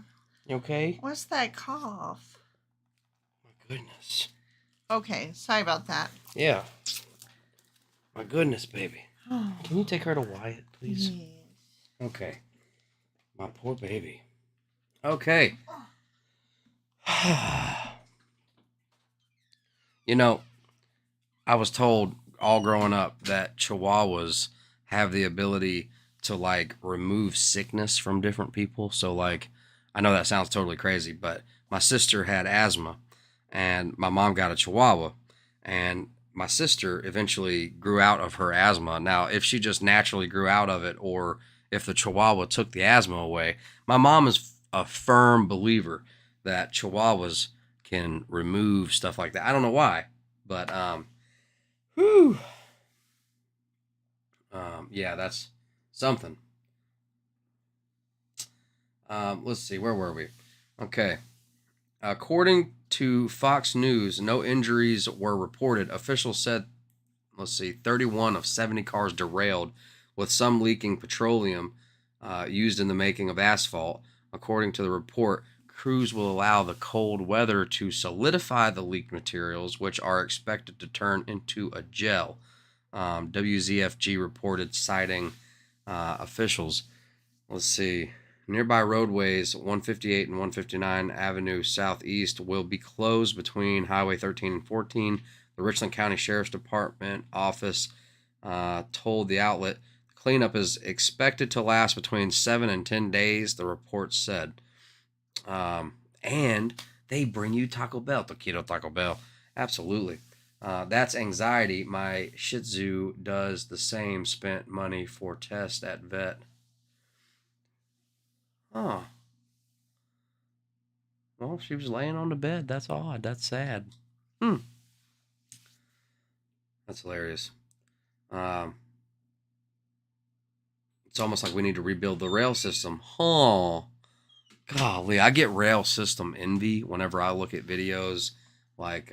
You okay? What's that cough? My goodness. Okay, sorry about that. Yeah. My goodness, baby. Can you take her to Wyatt, please? Yes. Okay. My poor baby. Okay. You know, I was told all growing up that Chihuahuas have the ability to remove sickness from different people. So I know that sounds totally crazy, but my sister had asthma and my mom got a Chihuahua, and my sister eventually grew out of her asthma. Now, if she just naturally grew out of it, or if the Chihuahua took the asthma away, my mom is a firm believer that Chihuahuas can remove stuff like that. I don't know why, but yeah, that's something. Let's see, where were we? Okay. According to Fox News, no injuries were reported. Officials said, 31 of 70 cars derailed, with some leaking petroleum used in the making of asphalt. According to the report, crews will allow the cold weather to solidify the leaked materials, which are expected to turn into a gel. WZFG reported, citing officials. Let's see. Nearby roadways 158 and 159 Avenue Southeast will be closed between Highway 13 and 14. The Richland County Sheriff's Department office told the outlet the Cleanup is expected to last between 7 and 10 days, the report said. And they bring you Taco Bell, Taquito Taco Bell. Absolutely. That's anxiety. My Shih Tzu does the same. Spent money for test at vet. Oh. Well, she was laying on the bed. That's odd. That's sad. That's hilarious. It's almost like we need to rebuild the rail system. Oh, golly. I get rail system envy whenever I look at videos like,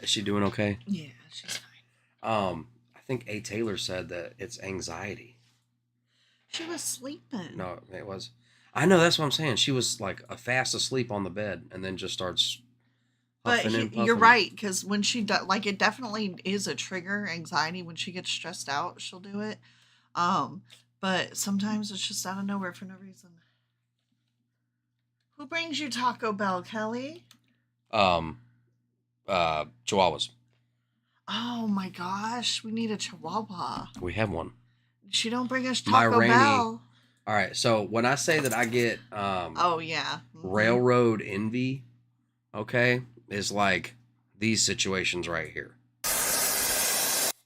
is she doing okay? Yeah, she's fine. I think A. Taylor said that it's anxiety. She was sleeping. No, it was. I know, that's what I'm saying. She was like fast asleep on the bed and then just starts But huffing and you're puffing. right, because when she does, like, it definitely is a trigger, anxiety. When she gets stressed out, she'll do it. But sometimes it's just out of nowhere for no reason. Who brings you Taco Bell, Kelly? Chihuahuas. Oh my gosh, we need a Chihuahua. We have one. She don't bring us My Taco Rainy. Bell. All right, so when I say that I get Oh yeah, railroad envy, okay, is like these situations right here.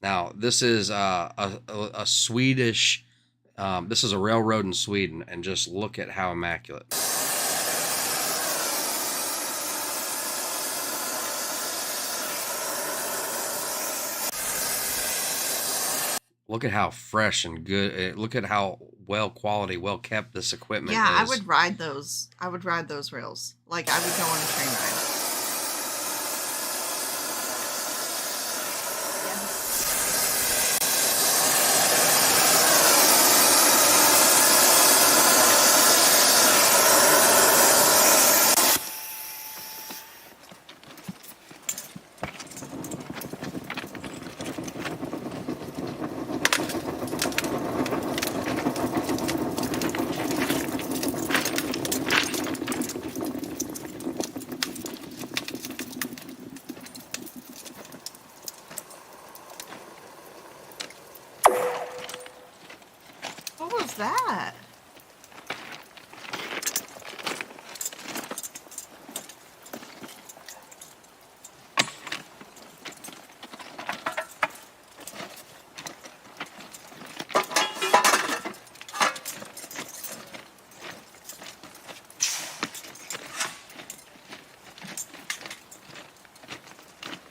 Now, this is a Swedish, this is a railroad in Sweden, and just look at how immaculate. Look at how fresh and good, look at how well quality, well kept this equipment yeah. is. I would ride those. I would ride those rails. Like I would go on a train ride. What was that?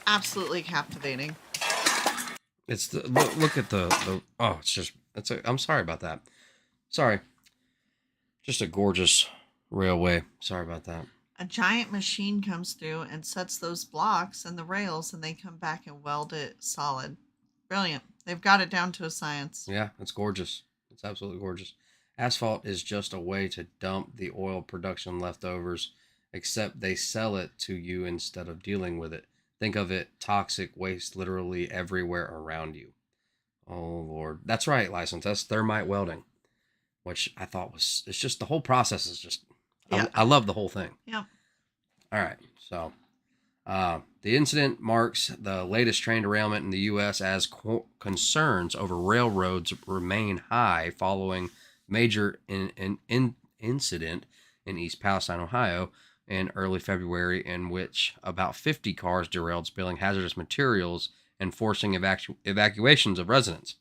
Absolutely captivating. It's the look at the oh, it's just I'm sorry about that. Sorry. Just a gorgeous railway. Sorry about that. A giant machine comes through and sets those blocks and the rails, and they come back and weld it solid. Brilliant. They've got it down to a science. Yeah, it's gorgeous. It's absolutely gorgeous. Asphalt is just a way to dump the oil production leftovers, except they sell it to you instead of dealing with it. Think of it, toxic waste literally everywhere around you. Oh, Lord. That's right, license. That's thermite welding, which I thought was, it's just the whole process is just, Yeah. I love the whole thing. Yep. All right. So the incident marks the latest train derailment in the U.S. as concerns over railroads remain high following major incident in East Palestine, Ohio, in early February, in which about 50 cars derailed, spilling hazardous materials and forcing evacuations of residents.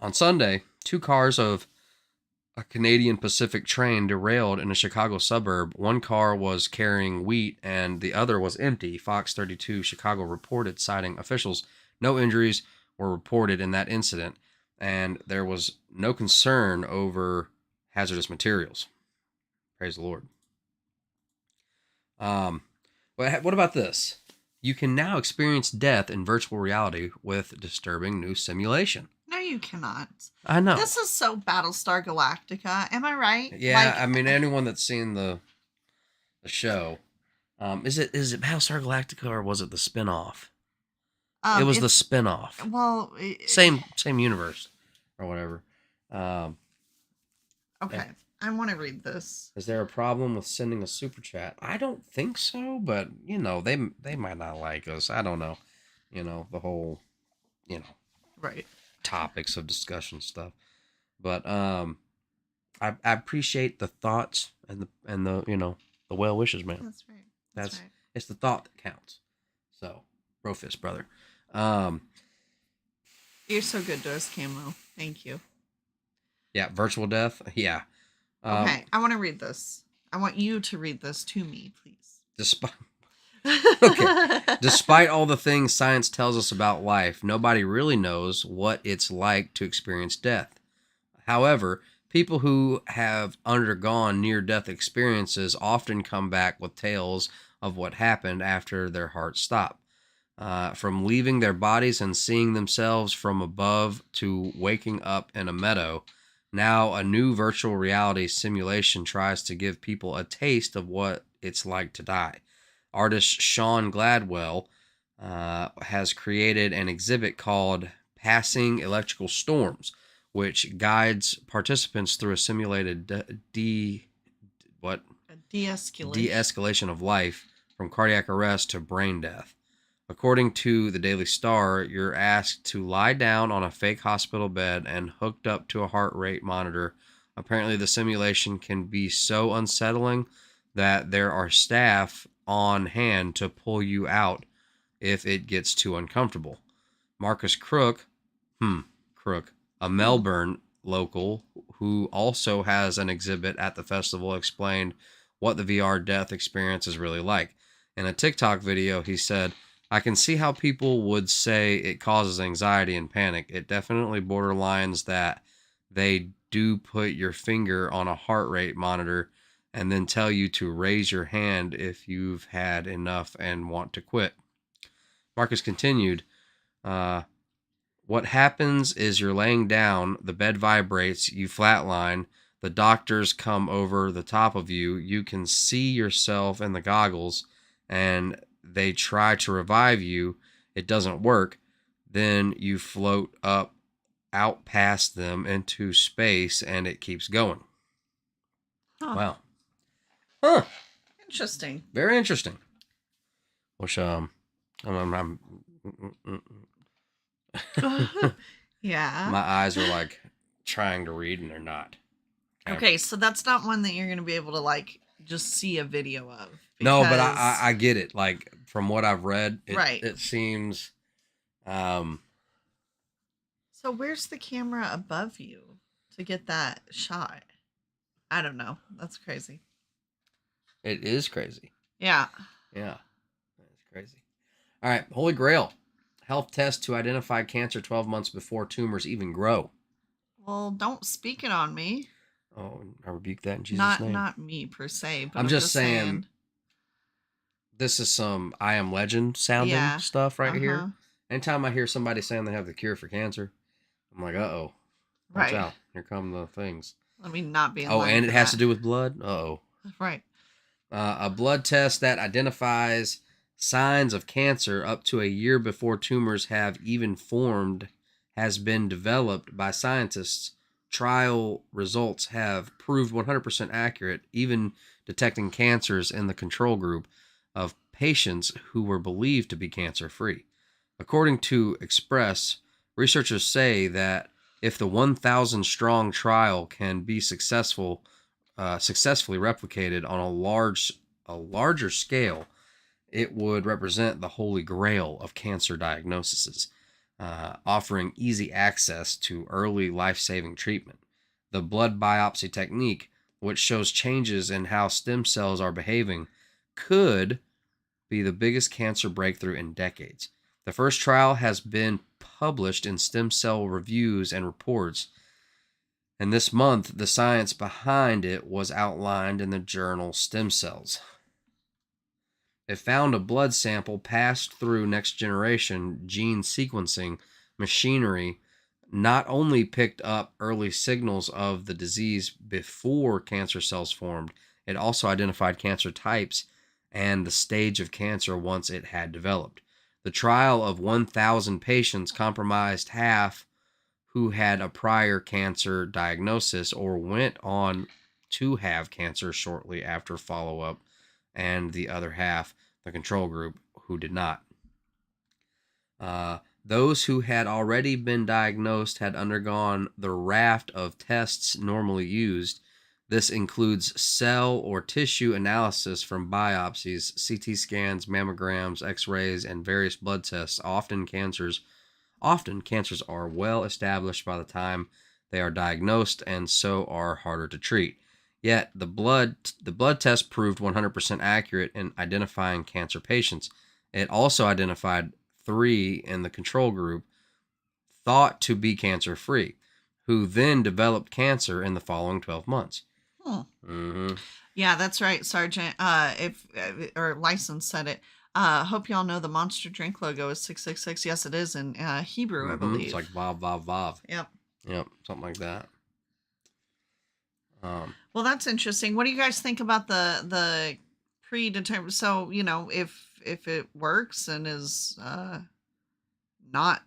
On Sunday, 2 cars of a Canadian Pacific train derailed in a Chicago suburb. One car was carrying wheat and the other was empty, Fox 32 Chicago reported, citing officials. No injuries were reported in that incident, and there was no concern over hazardous materials. Praise the Lord. What about this? You can now experience death in virtual reality with disturbing new simulation. No, you cannot. I know. This is so Battlestar Galactica. Am I right? Yeah, Like, I mean, anyone that's seen the show, is it Battlestar Galactica or was it the spinoff? It was the spinoff. Well, Same universe or whatever. Okay, I want to read this. Is there a problem with sending a super chat? I don't think so, but you know, they might not like us. I don't know. You know, the whole, Right. topics of discussion stuff. But I appreciate the thoughts and the the well wishes, man. That's right. That's right. It's the thought that counts. So, bro fist, brother. You're so good to us, Camo. Thank you. Yeah, virtual death. Yeah. Okay, I want to read this. I want you to read this to me, please. Despite all the things science tells us about life, nobody really knows what it's like to experience death. However, people who have undergone near-death experiences often come back with tales of what happened after their heart stopped. From leaving their bodies and seeing themselves from above to waking up in a meadow, now a new virtual reality simulation tries to give people a taste of what it's like to die. Artist Sean Gladwell has created an exhibit called Passing Electrical Storms, which guides participants through a simulated de-escalation of life from cardiac arrest to brain death. According to the Daily Star, you're asked to lie down on a fake hospital bed and hooked up to a heart rate monitor. Apparently, the simulation can be so unsettling that there are staff on hand to pull you out if it gets too uncomfortable. Marcus Crook, a Melbourne local who also has an exhibit at the festival, explained what the VR death experience is really like. In a TikTok video, he said, "I can see how people would say it causes anxiety and panic. It definitely borderlines that. They do put your finger on a heart rate monitor and then tell you to raise your hand if you've had enough and want to quit." Marcus continued, "What happens is you're laying down, the bed vibrates, you flatline, the doctors come over the top of you, you can see yourself in the goggles, and they try to revive you. It doesn't work. Then you float out past them into space, and it keeps going." Wow. Huh. Interesting. Very interesting. Which Yeah. my eyes are like trying to read and they're not. Okay, so that's not one that you're going to be able to like just see a video of. No, but I get it. Like from what I've read, it seems. So where's the camera above you to get that shot? I don't know. That's crazy. It is crazy. Yeah. Yeah. That's crazy. All right. Holy Grail. Health test to identify cancer 12 months before tumors even grow. Well, don't speak it on me. Oh, I rebuke that in Jesus' name. Not me per se, but I'm just saying. This is some I Am Legend sounding stuff right here. Anytime I hear somebody saying they have the cure for cancer, I'm like, uh-oh. Watch out. Here come the things. Let me not be in Oh, line and it for has that. to do with blood? Uh-oh. Right. A blood test that identifies signs of cancer up to a year before tumors have even formed has been developed by scientists. Trial results have proved 100% accurate, even detecting cancers in the control group of patients who were believed to be cancer-free. According to Express, researchers say that if the 1,000-strong trial can be successfully replicated on a larger scale, it would represent the holy grail of cancer diagnoses, offering easy access to early life-saving treatment. The blood biopsy technique, which shows changes in how stem cells are behaving, could be the biggest cancer breakthrough in decades. The first trial has been published in Stem Cell Reviews and Reports, and this month the science behind it was outlined in the journal Stem Cells. It found a blood sample passed through next-generation gene sequencing machinery not only picked up early signals of the disease before cancer cells formed, it also identified cancer types and the stage of cancer once it had developed. The trial of 1,000 patients comprised half who had a prior cancer diagnosis or went on to have cancer shortly after follow-up, and the other half, the control group, who did not. Those who had already been diagnosed had undergone the raft of tests normally used. This includes cell or tissue analysis from biopsies, CT scans, mammograms, x-rays, and various blood tests. Often cancers are well established by the time they are diagnosed and so are harder to treat. Yet the blood test proved 100% accurate in identifying cancer patients. It also identified 3 in the control group thought to be cancer-free, who then developed cancer in the following 12 months. Yeah, that's right, Sergeant. If or License said it. Hope y'all know the Monster Drink logo is 666. Yes, it is in Hebrew, I believe. It's like Vav, Vav, Vav. Yep, something like that. Well, that's interesting. What do you guys think about the predetermined? So, if it works and is not,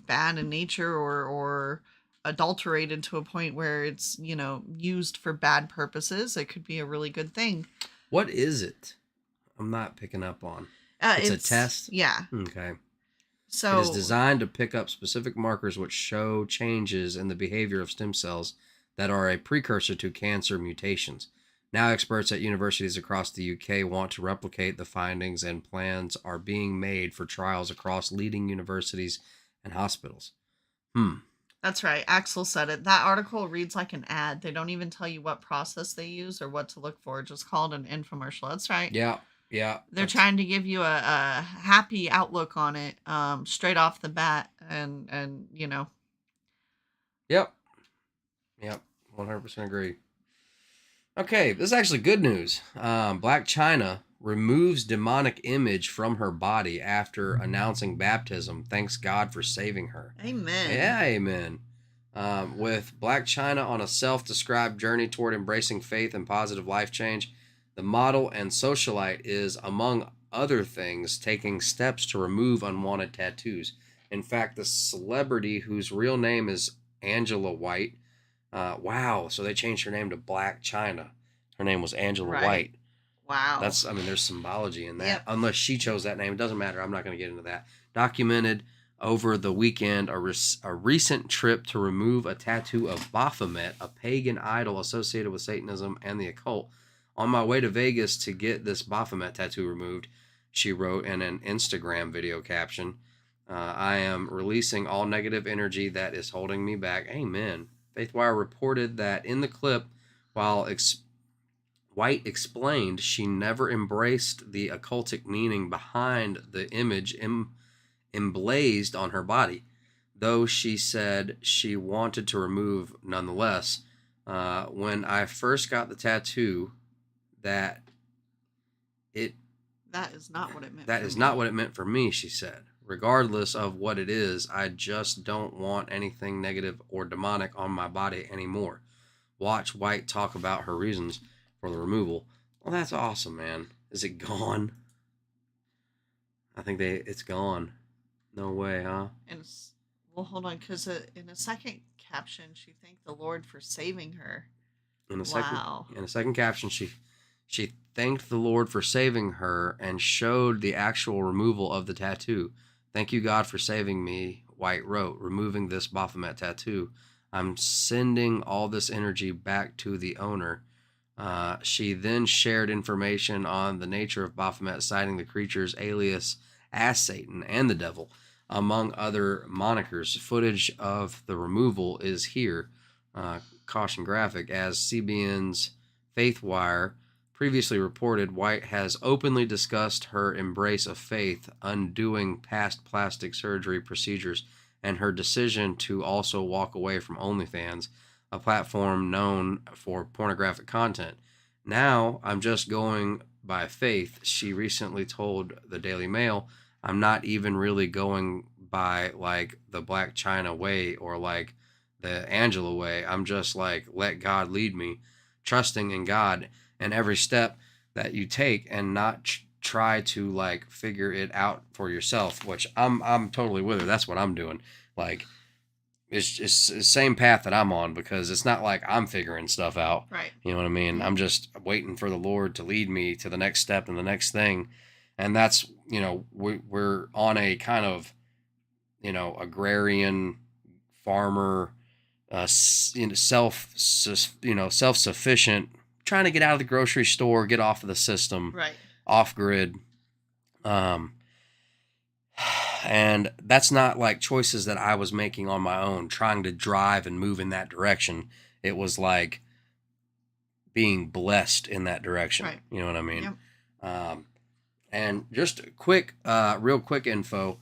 bad in nature or adulterated to a point where it's, used for bad purposes, it could be a really good thing. What is it? I'm not picking up on. It's a test? Yeah. Okay. So it is designed to pick up specific markers which show changes in the behavior of stem cells that are a precursor to cancer mutations. Now experts at universities across the UK want to replicate the findings, and plans are being made for trials across leading universities and hospitals. That's right. Axel said it. That article reads like an ad. They don't even tell you what process they use or what to look for. It's just called an infomercial. That's right. Yeah. They're trying to give you a happy outlook on it straight off the bat. And Yep. 100% agree. Okay, this is actually good news. Black China removes demonic image from her body after announcing baptism. Thanks God for saving her. Amen. Yeah, amen. With Black China on a self-described journey toward embracing faith and positive life change, the model and socialite is, among other things, taking steps to remove unwanted tattoos. In fact, the celebrity, whose real name is Angela White, wow, so they changed her name to Black China. Her name was Angela White. Wow. There's symbology in that. Yep. Unless she chose that name. It doesn't matter. I'm not going to get into that. Documented over the weekend a recent trip to remove a tattoo of Baphomet, a pagan idol associated with Satanism and the occult. On my way to Vegas to get this Baphomet tattoo removed, she wrote in an Instagram video caption, I am releasing all negative energy that is holding me back. Amen. Faithwire reported that in the clip, while White explained she never embraced the occultic meaning behind the image emblazed on her body, though she said she wanted to remove nonetheless. When I first got the tattoo, that is not what it meant. That is not what it meant for me, she said. Regardless of what it is, I just don't want anything negative or demonic on my body anymore. Watch White talk about her reasons for the removal. Well, that's awesome, man. Is it gone? I think it's gone. No way, huh? Well, hold on, because in a second caption, she thanked the Lord for saving her. In a second caption, she thanked the Lord for saving her and showed the actual removal of the tattoo. Thank you, God, for saving me, White wrote, removing this Baphomet tattoo. I'm sending all this energy back to the owner. She then shared information on the nature of Baphomet, citing the creature's alias as Satan and the devil, among other monikers. Footage of the removal is here. Caution graphic. As CBN's Faithwire previously reported, White has openly discussed her embrace of faith, undoing past plastic surgery procedures, and her decision to also walk away from OnlyFans, a platform known for pornographic content. Now, I'm just going by faith, she recently told the Daily Mail. I'm not even really going by like the Black China way or like the Angela way. I'm just like, let God lead me, trusting in God and every step that you take, and not try to like figure it out for yourself, which I'm totally with her. That's what I'm doing. Like, it's the same path that I'm on, because it's not like I'm figuring stuff out. Right. You know what I mean? I'm just waiting for the Lord to lead me to the next step and the next thing. And that's, we're on a kind of, agrarian farmer, self-sufficient, trying to get out of the grocery store, get off of the system, Right. off grid. And that's not like choices that I was making on my own, trying to drive and move in that direction. It was like being blessed in that direction. Right. You know what I mean? Yep. And just real quick info.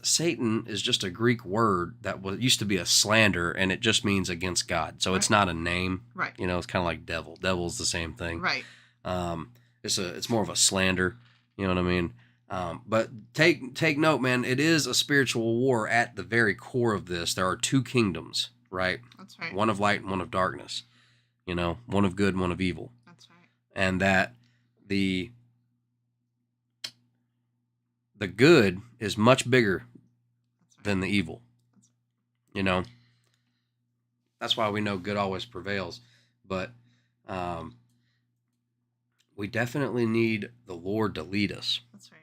Satan is just a Greek word that used to be a slander, and it just means against God. So It's not a name. Right. It's kind of like devil. Devil's the same thing. Right. It's more of a slander. You know what I mean? But take note, man. It is a spiritual war at the very core of this. There are two kingdoms, right? That's right. One of light and one of darkness. One of good, one of evil. That's right. And that the good is much bigger than the evil. That's why we know good always prevails. But we definitely need the Lord to lead us. That's right.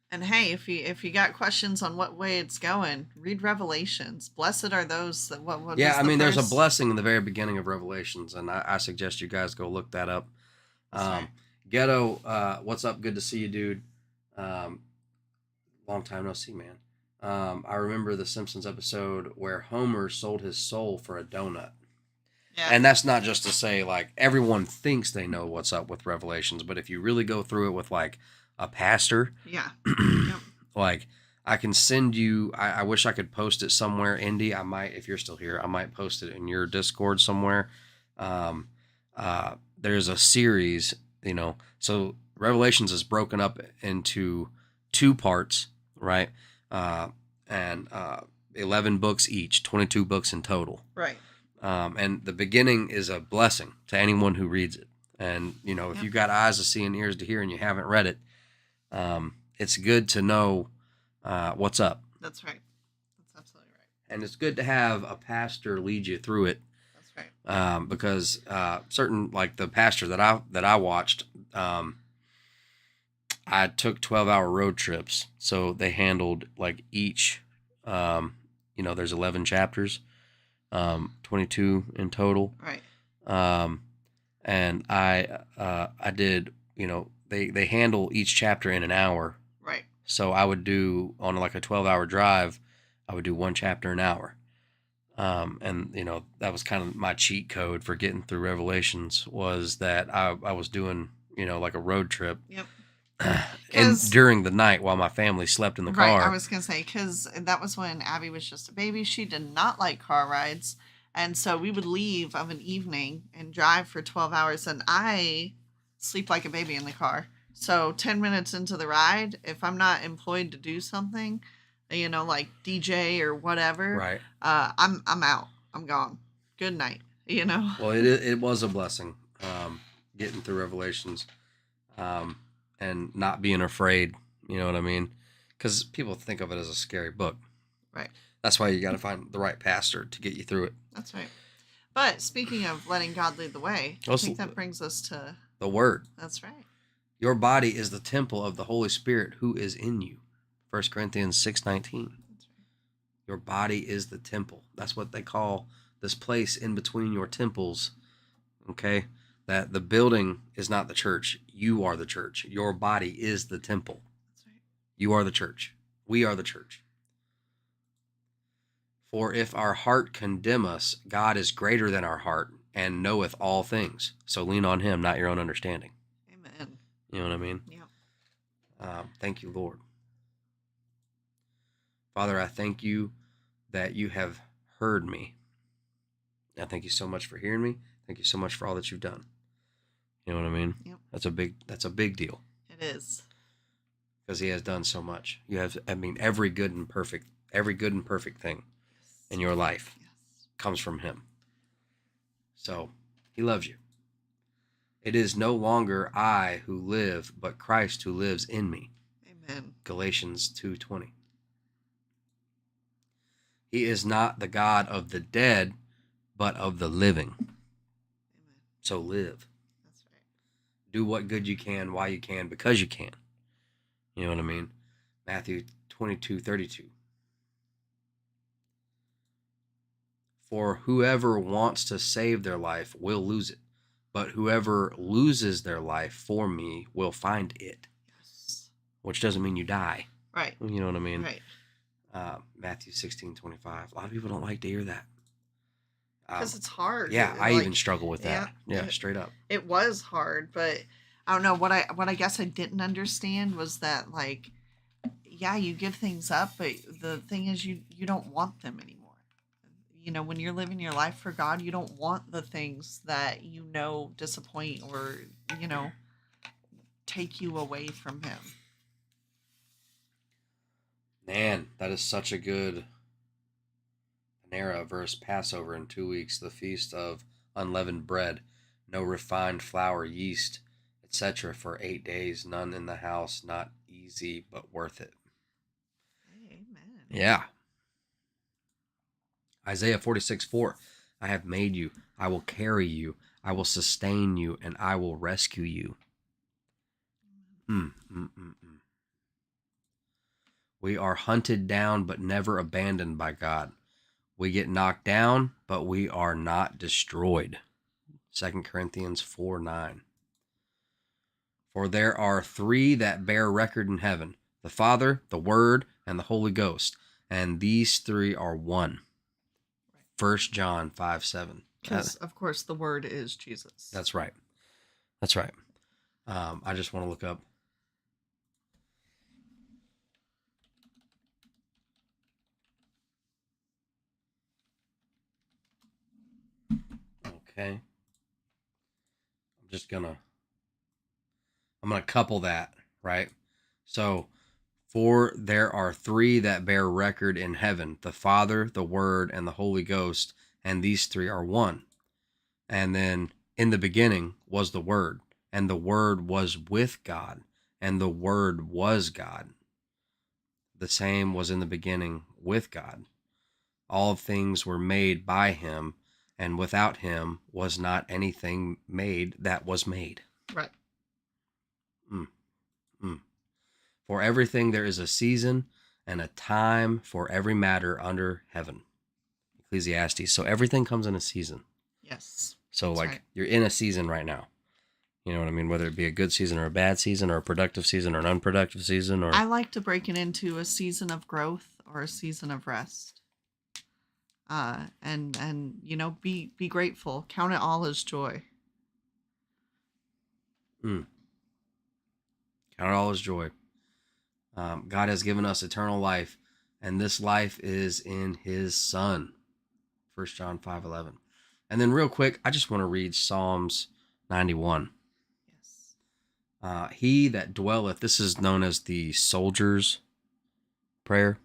And hey, if you got questions on what way it's going, read Revelations. Blessed are those that what yeah, there's a first... blessing in the very beginning of Revelations, and I suggest you guys go look that up. Right. Ghetto, what's up? Good to see you, dude. Long time no see, man. I remember the Simpsons episode where Homer sold his soul for a donut. Yeah. And that's not just to say, like, everyone thinks they know what's up with Revelations, but if you really go through it with, like, a pastor, yeah, yep. Like, I can send you, I wish I could post it somewhere, Indy. I might, if you're still here, I might post it in your Discord somewhere. There's a series, so Revelations is broken up into 2 parts, right? And 11 books each, 22 books in total. Right. And the beginning is a blessing to anyone who reads it. And, if you've got eyes to see and ears to hear and you haven't read it, it's good to know what's up. That's right. That's absolutely right. And it's good to have a pastor lead you through it. That's right. Because certain, like the pastor that I watched, I took 12-hour road trips. So they handled like each, there's 11 chapters. 22 in total. Right. And I did, they handle each chapter in an hour. Right. So I would do, on like a 12-hour drive, I would do 1 chapter an hour. And that was kind of my cheat code for getting through Revelations, was that I was doing, like a road trip. Yep. And during the night while my family slept in the car. Right, I was going to say, because that was when Abby was just a baby. She did not like car rides. And so we would leave of an evening and drive for 12 hours. And I sleep like a baby in the car. So 10 minutes into the ride, if I'm not employed to do something, like DJ or whatever, right, I'm out. I'm gone. Good night, Well, it was a blessing getting through Revelations. And not being afraid, you know what I mean? Because people think of it as a scary book. Right. That's why you got to find the right pastor to get you through it. That's right. But speaking of letting God lead the way, I think that brings us to... the Word. That's right. Your body is the temple of the Holy Spirit who is in you. 1 Corinthians 6:19. That's right. Your body is the temple. That's what they call this place in between your temples. Okay? That the building is not the church. You are the church. Your body is the temple. That's right. You are the church. We are the church. For if our heart condemn us, God is greater than our heart and knoweth all things. So lean on him, not your own understanding. Amen. You know what I mean? Yeah. Thank you, Lord. Father, I thank you that you have heard me. I thank you so much for hearing me. Thank you so much for all that you've done. You know what I mean? Yep. That's a big deal. It is. Because he has done so much. You have, every good and perfect thing in your life comes from him. So he loves you. It is no longer I who live, but Christ who lives in me. Amen. Galatians 2:20. He is not the God of the dead, but of the living. Amen. So live. That's right. Do what good you can, while you can, because you can. You know what I mean? Matthew 22:32. For whoever wants to save their life will lose it, but whoever loses their life for me will find it. Yes. Which doesn't mean you die. Right. You know what I mean? Right. Matthew 16:25. A lot of people don't like to hear that. Because it's hard. Yeah, I like, even struggle with that. Yeah, straight up. It was hard, but I don't know what I guess I didn't understand was that, like, yeah, you give things up, but the thing is you don't want them anymore. You know, when you're living your life for God, you don't want the things that disappoint or, take you away from him. Man, that is such a good Panera verse. Passover in 2 weeks, the feast of unleavened bread, no refined flour, yeast, etc. for 8 days, none in the house, not easy, but worth it. Amen. Yeah. Isaiah 46:4. I have made you, I will carry you, I will sustain you, and I will rescue you. We are hunted down, but never abandoned by God. We get knocked down, but we are not destroyed. 2 Corinthians 4:9. For there are three that bear record in heaven, the Father, the Word, and the Holy Ghost, and these three are one. 1 John 5:7. Because, of course, the Word is Jesus. That's right. That's right. I just want to look up. Okay. I'm gonna couple that, right? So, for there are three that bear record in heaven, the Father, the Word, and the Holy Ghost, and these three are one. And then in the beginning was the Word, and the Word was with God, and the Word was God. The same was in the beginning with God. All things were made by him, and without him was not anything made that was made. Right. For everything there is a season and a time for every matter under heaven. Ecclesiastes. So everything comes in a season. Yes. So That's like right. You're in a season right now. You know what I mean? Whether it be a good season or a bad season or a productive season or an unproductive season or I like to break it into a season of growth or a season of rest. And be grateful. Count it all as joy. Count it all as joy. God has given us eternal life, and this life is in his Son. 1 John 5:11. And then real quick, I just want to read Psalms 91. Yes. He that dwelleth, this is known as the soldier's prayer.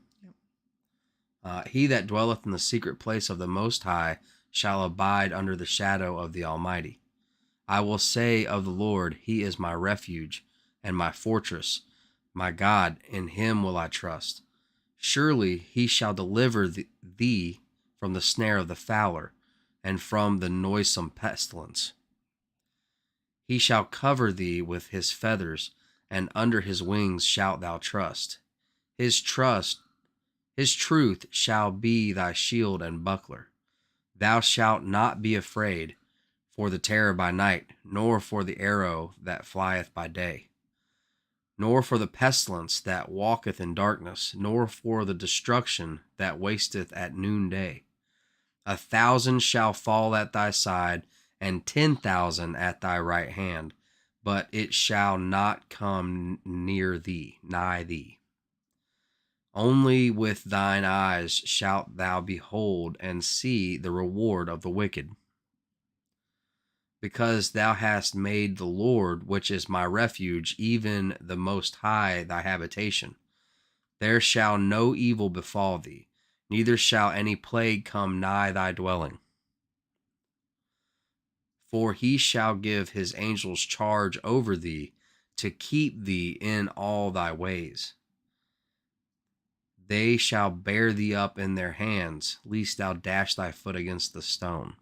Yep. He that dwelleth in the secret place of the Most High shall abide under the shadow of the Almighty. I will say of the Lord, he is my refuge and my fortress, my God, in him will I trust. Surely he shall deliver thee from the snare of the fowler and from the noisome pestilence. He shall cover thee with his feathers, and under his wings shalt thou trust. His truth shall be thy shield and buckler. Thou shalt not be afraid for the terror by night, nor for the arrow that flieth by day, nor for the pestilence that walketh in darkness, nor for the destruction that wasteth at noonday. 1,000 shall fall at thy side, and 10,000 at thy right hand, but it shall not come nigh thee. Only with thine eyes shalt thou behold and see the reward of the wicked. Because thou hast made the Lord, which is my refuge, even the Most High, thy habitation. There shall no evil befall thee, neither shall any plague come nigh thy dwelling. For he shall give his angels charge over thee, to keep thee in all thy ways. They shall bear thee up in their hands, lest thou dash thy foot against a stone.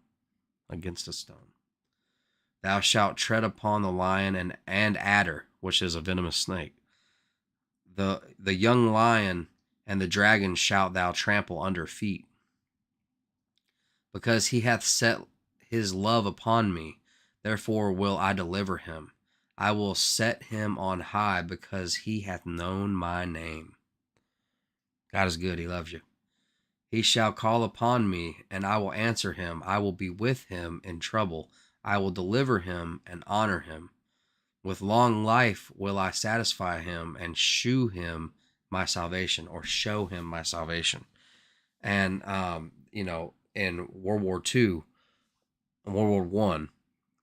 Thou shalt tread upon the lion and adder, which is a venomous snake. The young lion and the dragon shalt thou trample under feet. Because he hath set his love upon me, therefore will I deliver him. I will set him on high, because he hath known my name. God is good. He loves you. He shall call upon me, and I will answer him. I will be with him in trouble. I will deliver him and honor him. With long life will I satisfy him and shew him my salvation, or show him my salvation. And, in World War II, World War One,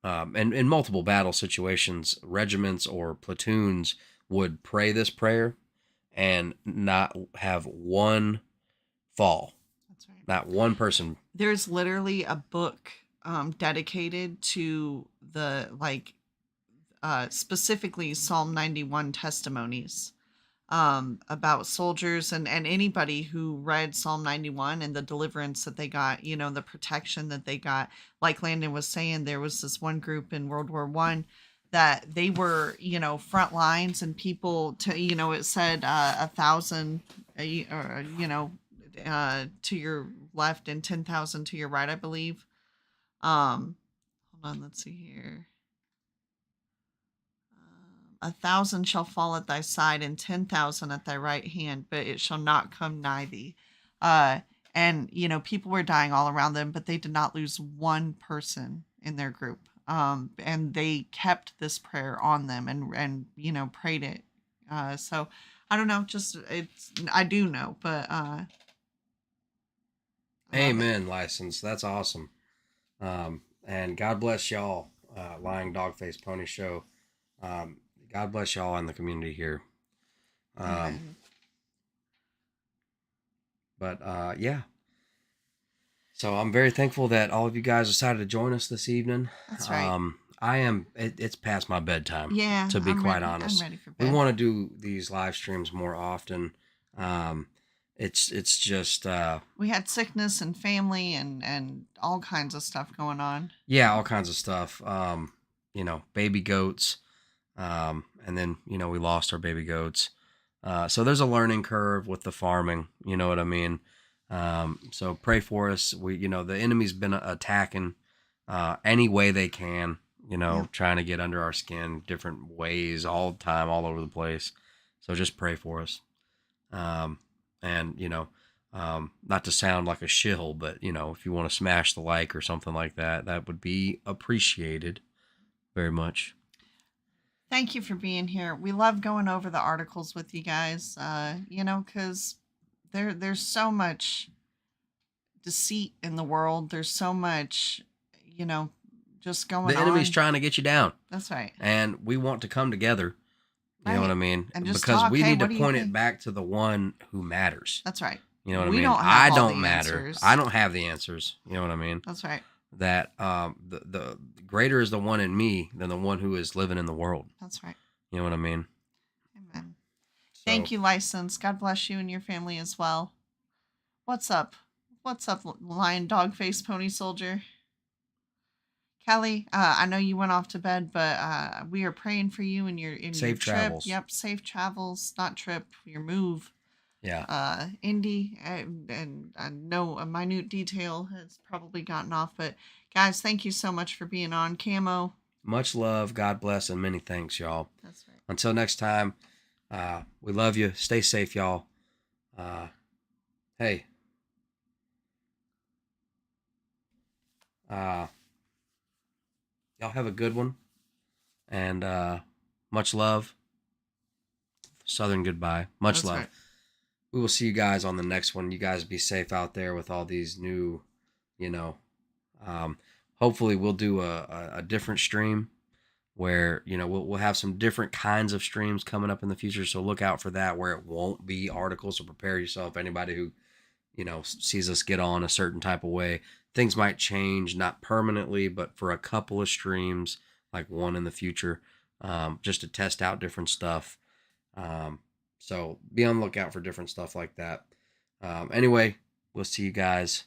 and in multiple battle situations, regiments or platoons would pray this prayer and not have one fall. That's right. Not one person. There's literally a book dedicated to the specifically Psalm 91 testimonies about soldiers and anybody who read Psalm 91 and the deliverance that they got, the protection that they got. Like Landon was saying, there was this one group in World War I that they were, front lines, and people it said 1,000, to your left and 10,000 to your right, I believe. Hold on, let's see here. 1,000 shall fall at thy side, and 10,000 at thy right hand, but it shall not come nigh thee. And people were dying all around them, but they did not lose one person in their group. And they kept this prayer on them and prayed it. So I don't know, I do know, but Amen, License. That's awesome. And God bless y'all, Lying Dogface Pony Show. God bless y'all in the community here. Yeah. So I'm very thankful that all of you guys decided to join us this evening. That's right. It's past my bedtime. Yeah. To be quite honest. I'm ready for bed. We want to do these live streams more often. It's just we had sickness and family and all kinds of stuff going on. Yeah, all kinds of stuff. Baby goats. And then, we lost our baby goats. So there's a learning curve with the farming, you know what I mean? So pray for us. The enemy's been attacking, any way they can, trying to get under our skin different ways all the time, all over the place. So just pray for us. Not to sound like a shill, but if you want to smash the like or something like that, that would be appreciated very much. Thank you for being here. We love going over the articles with you guys, because there's so much deceit in the world. There's so much, just going on. The enemy's trying to get you down. That's right. And we want to come together. You know what I mean? And just because talk, we need what to do you point think? it back to the one who matters. That's right. You know what We I mean? don't have I all don't the matter. answers. I don't have the answers. You know what I mean? That's right. That the greater is the one in me than the one who is living in the world. That's right. You know what I mean? Amen. Thank you, License. God bless you and your family as well. What's up? What's up, Lion Dog Face Pony Soldier? Kelly, I know you went off to bed, but we are praying for you and your Safe trip. travels. Yep, safe travels, not trip, your move. Yeah. Indy, and I know a minute detail has probably gotten off, but guys, thank you so much for being on. Camo. Much love, God bless, and many thanks, y'all. That's right. Until next time, we love you. Stay safe, y'all. Hey. Y'all have a good one. And much love. Southern goodbye. Much love. Right. We will see you guys on the next one. You guys be safe out there with all these new, hopefully we'll do a different stream where, we'll have some different kinds of streams coming up in the future. So look out for that, where it won't be articles. So prepare yourself. Anybody who, sees us get on a certain type of way, things might change, not permanently, but for a couple of streams, like one in the future, just to test out different stuff. So be on the lookout for different stuff like that. Anyway, we'll see you guys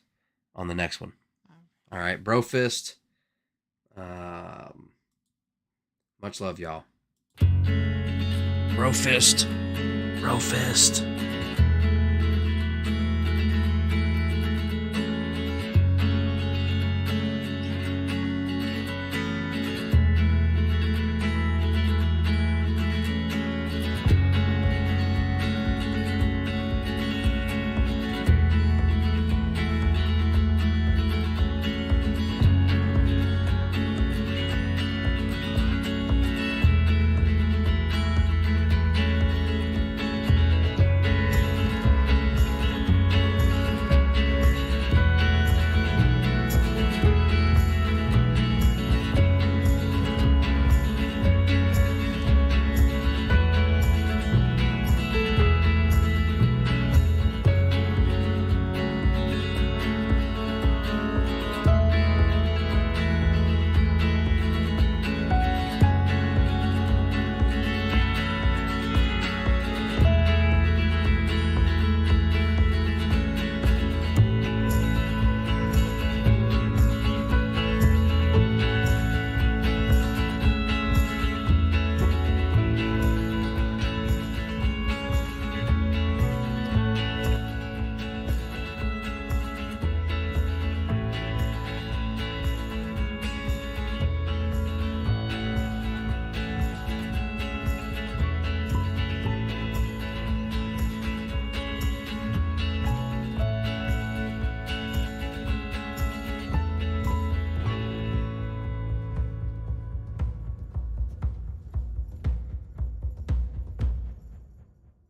on the next one. All right, Bro Fist. Much love, y'all. Bro Fist. Bro Fist.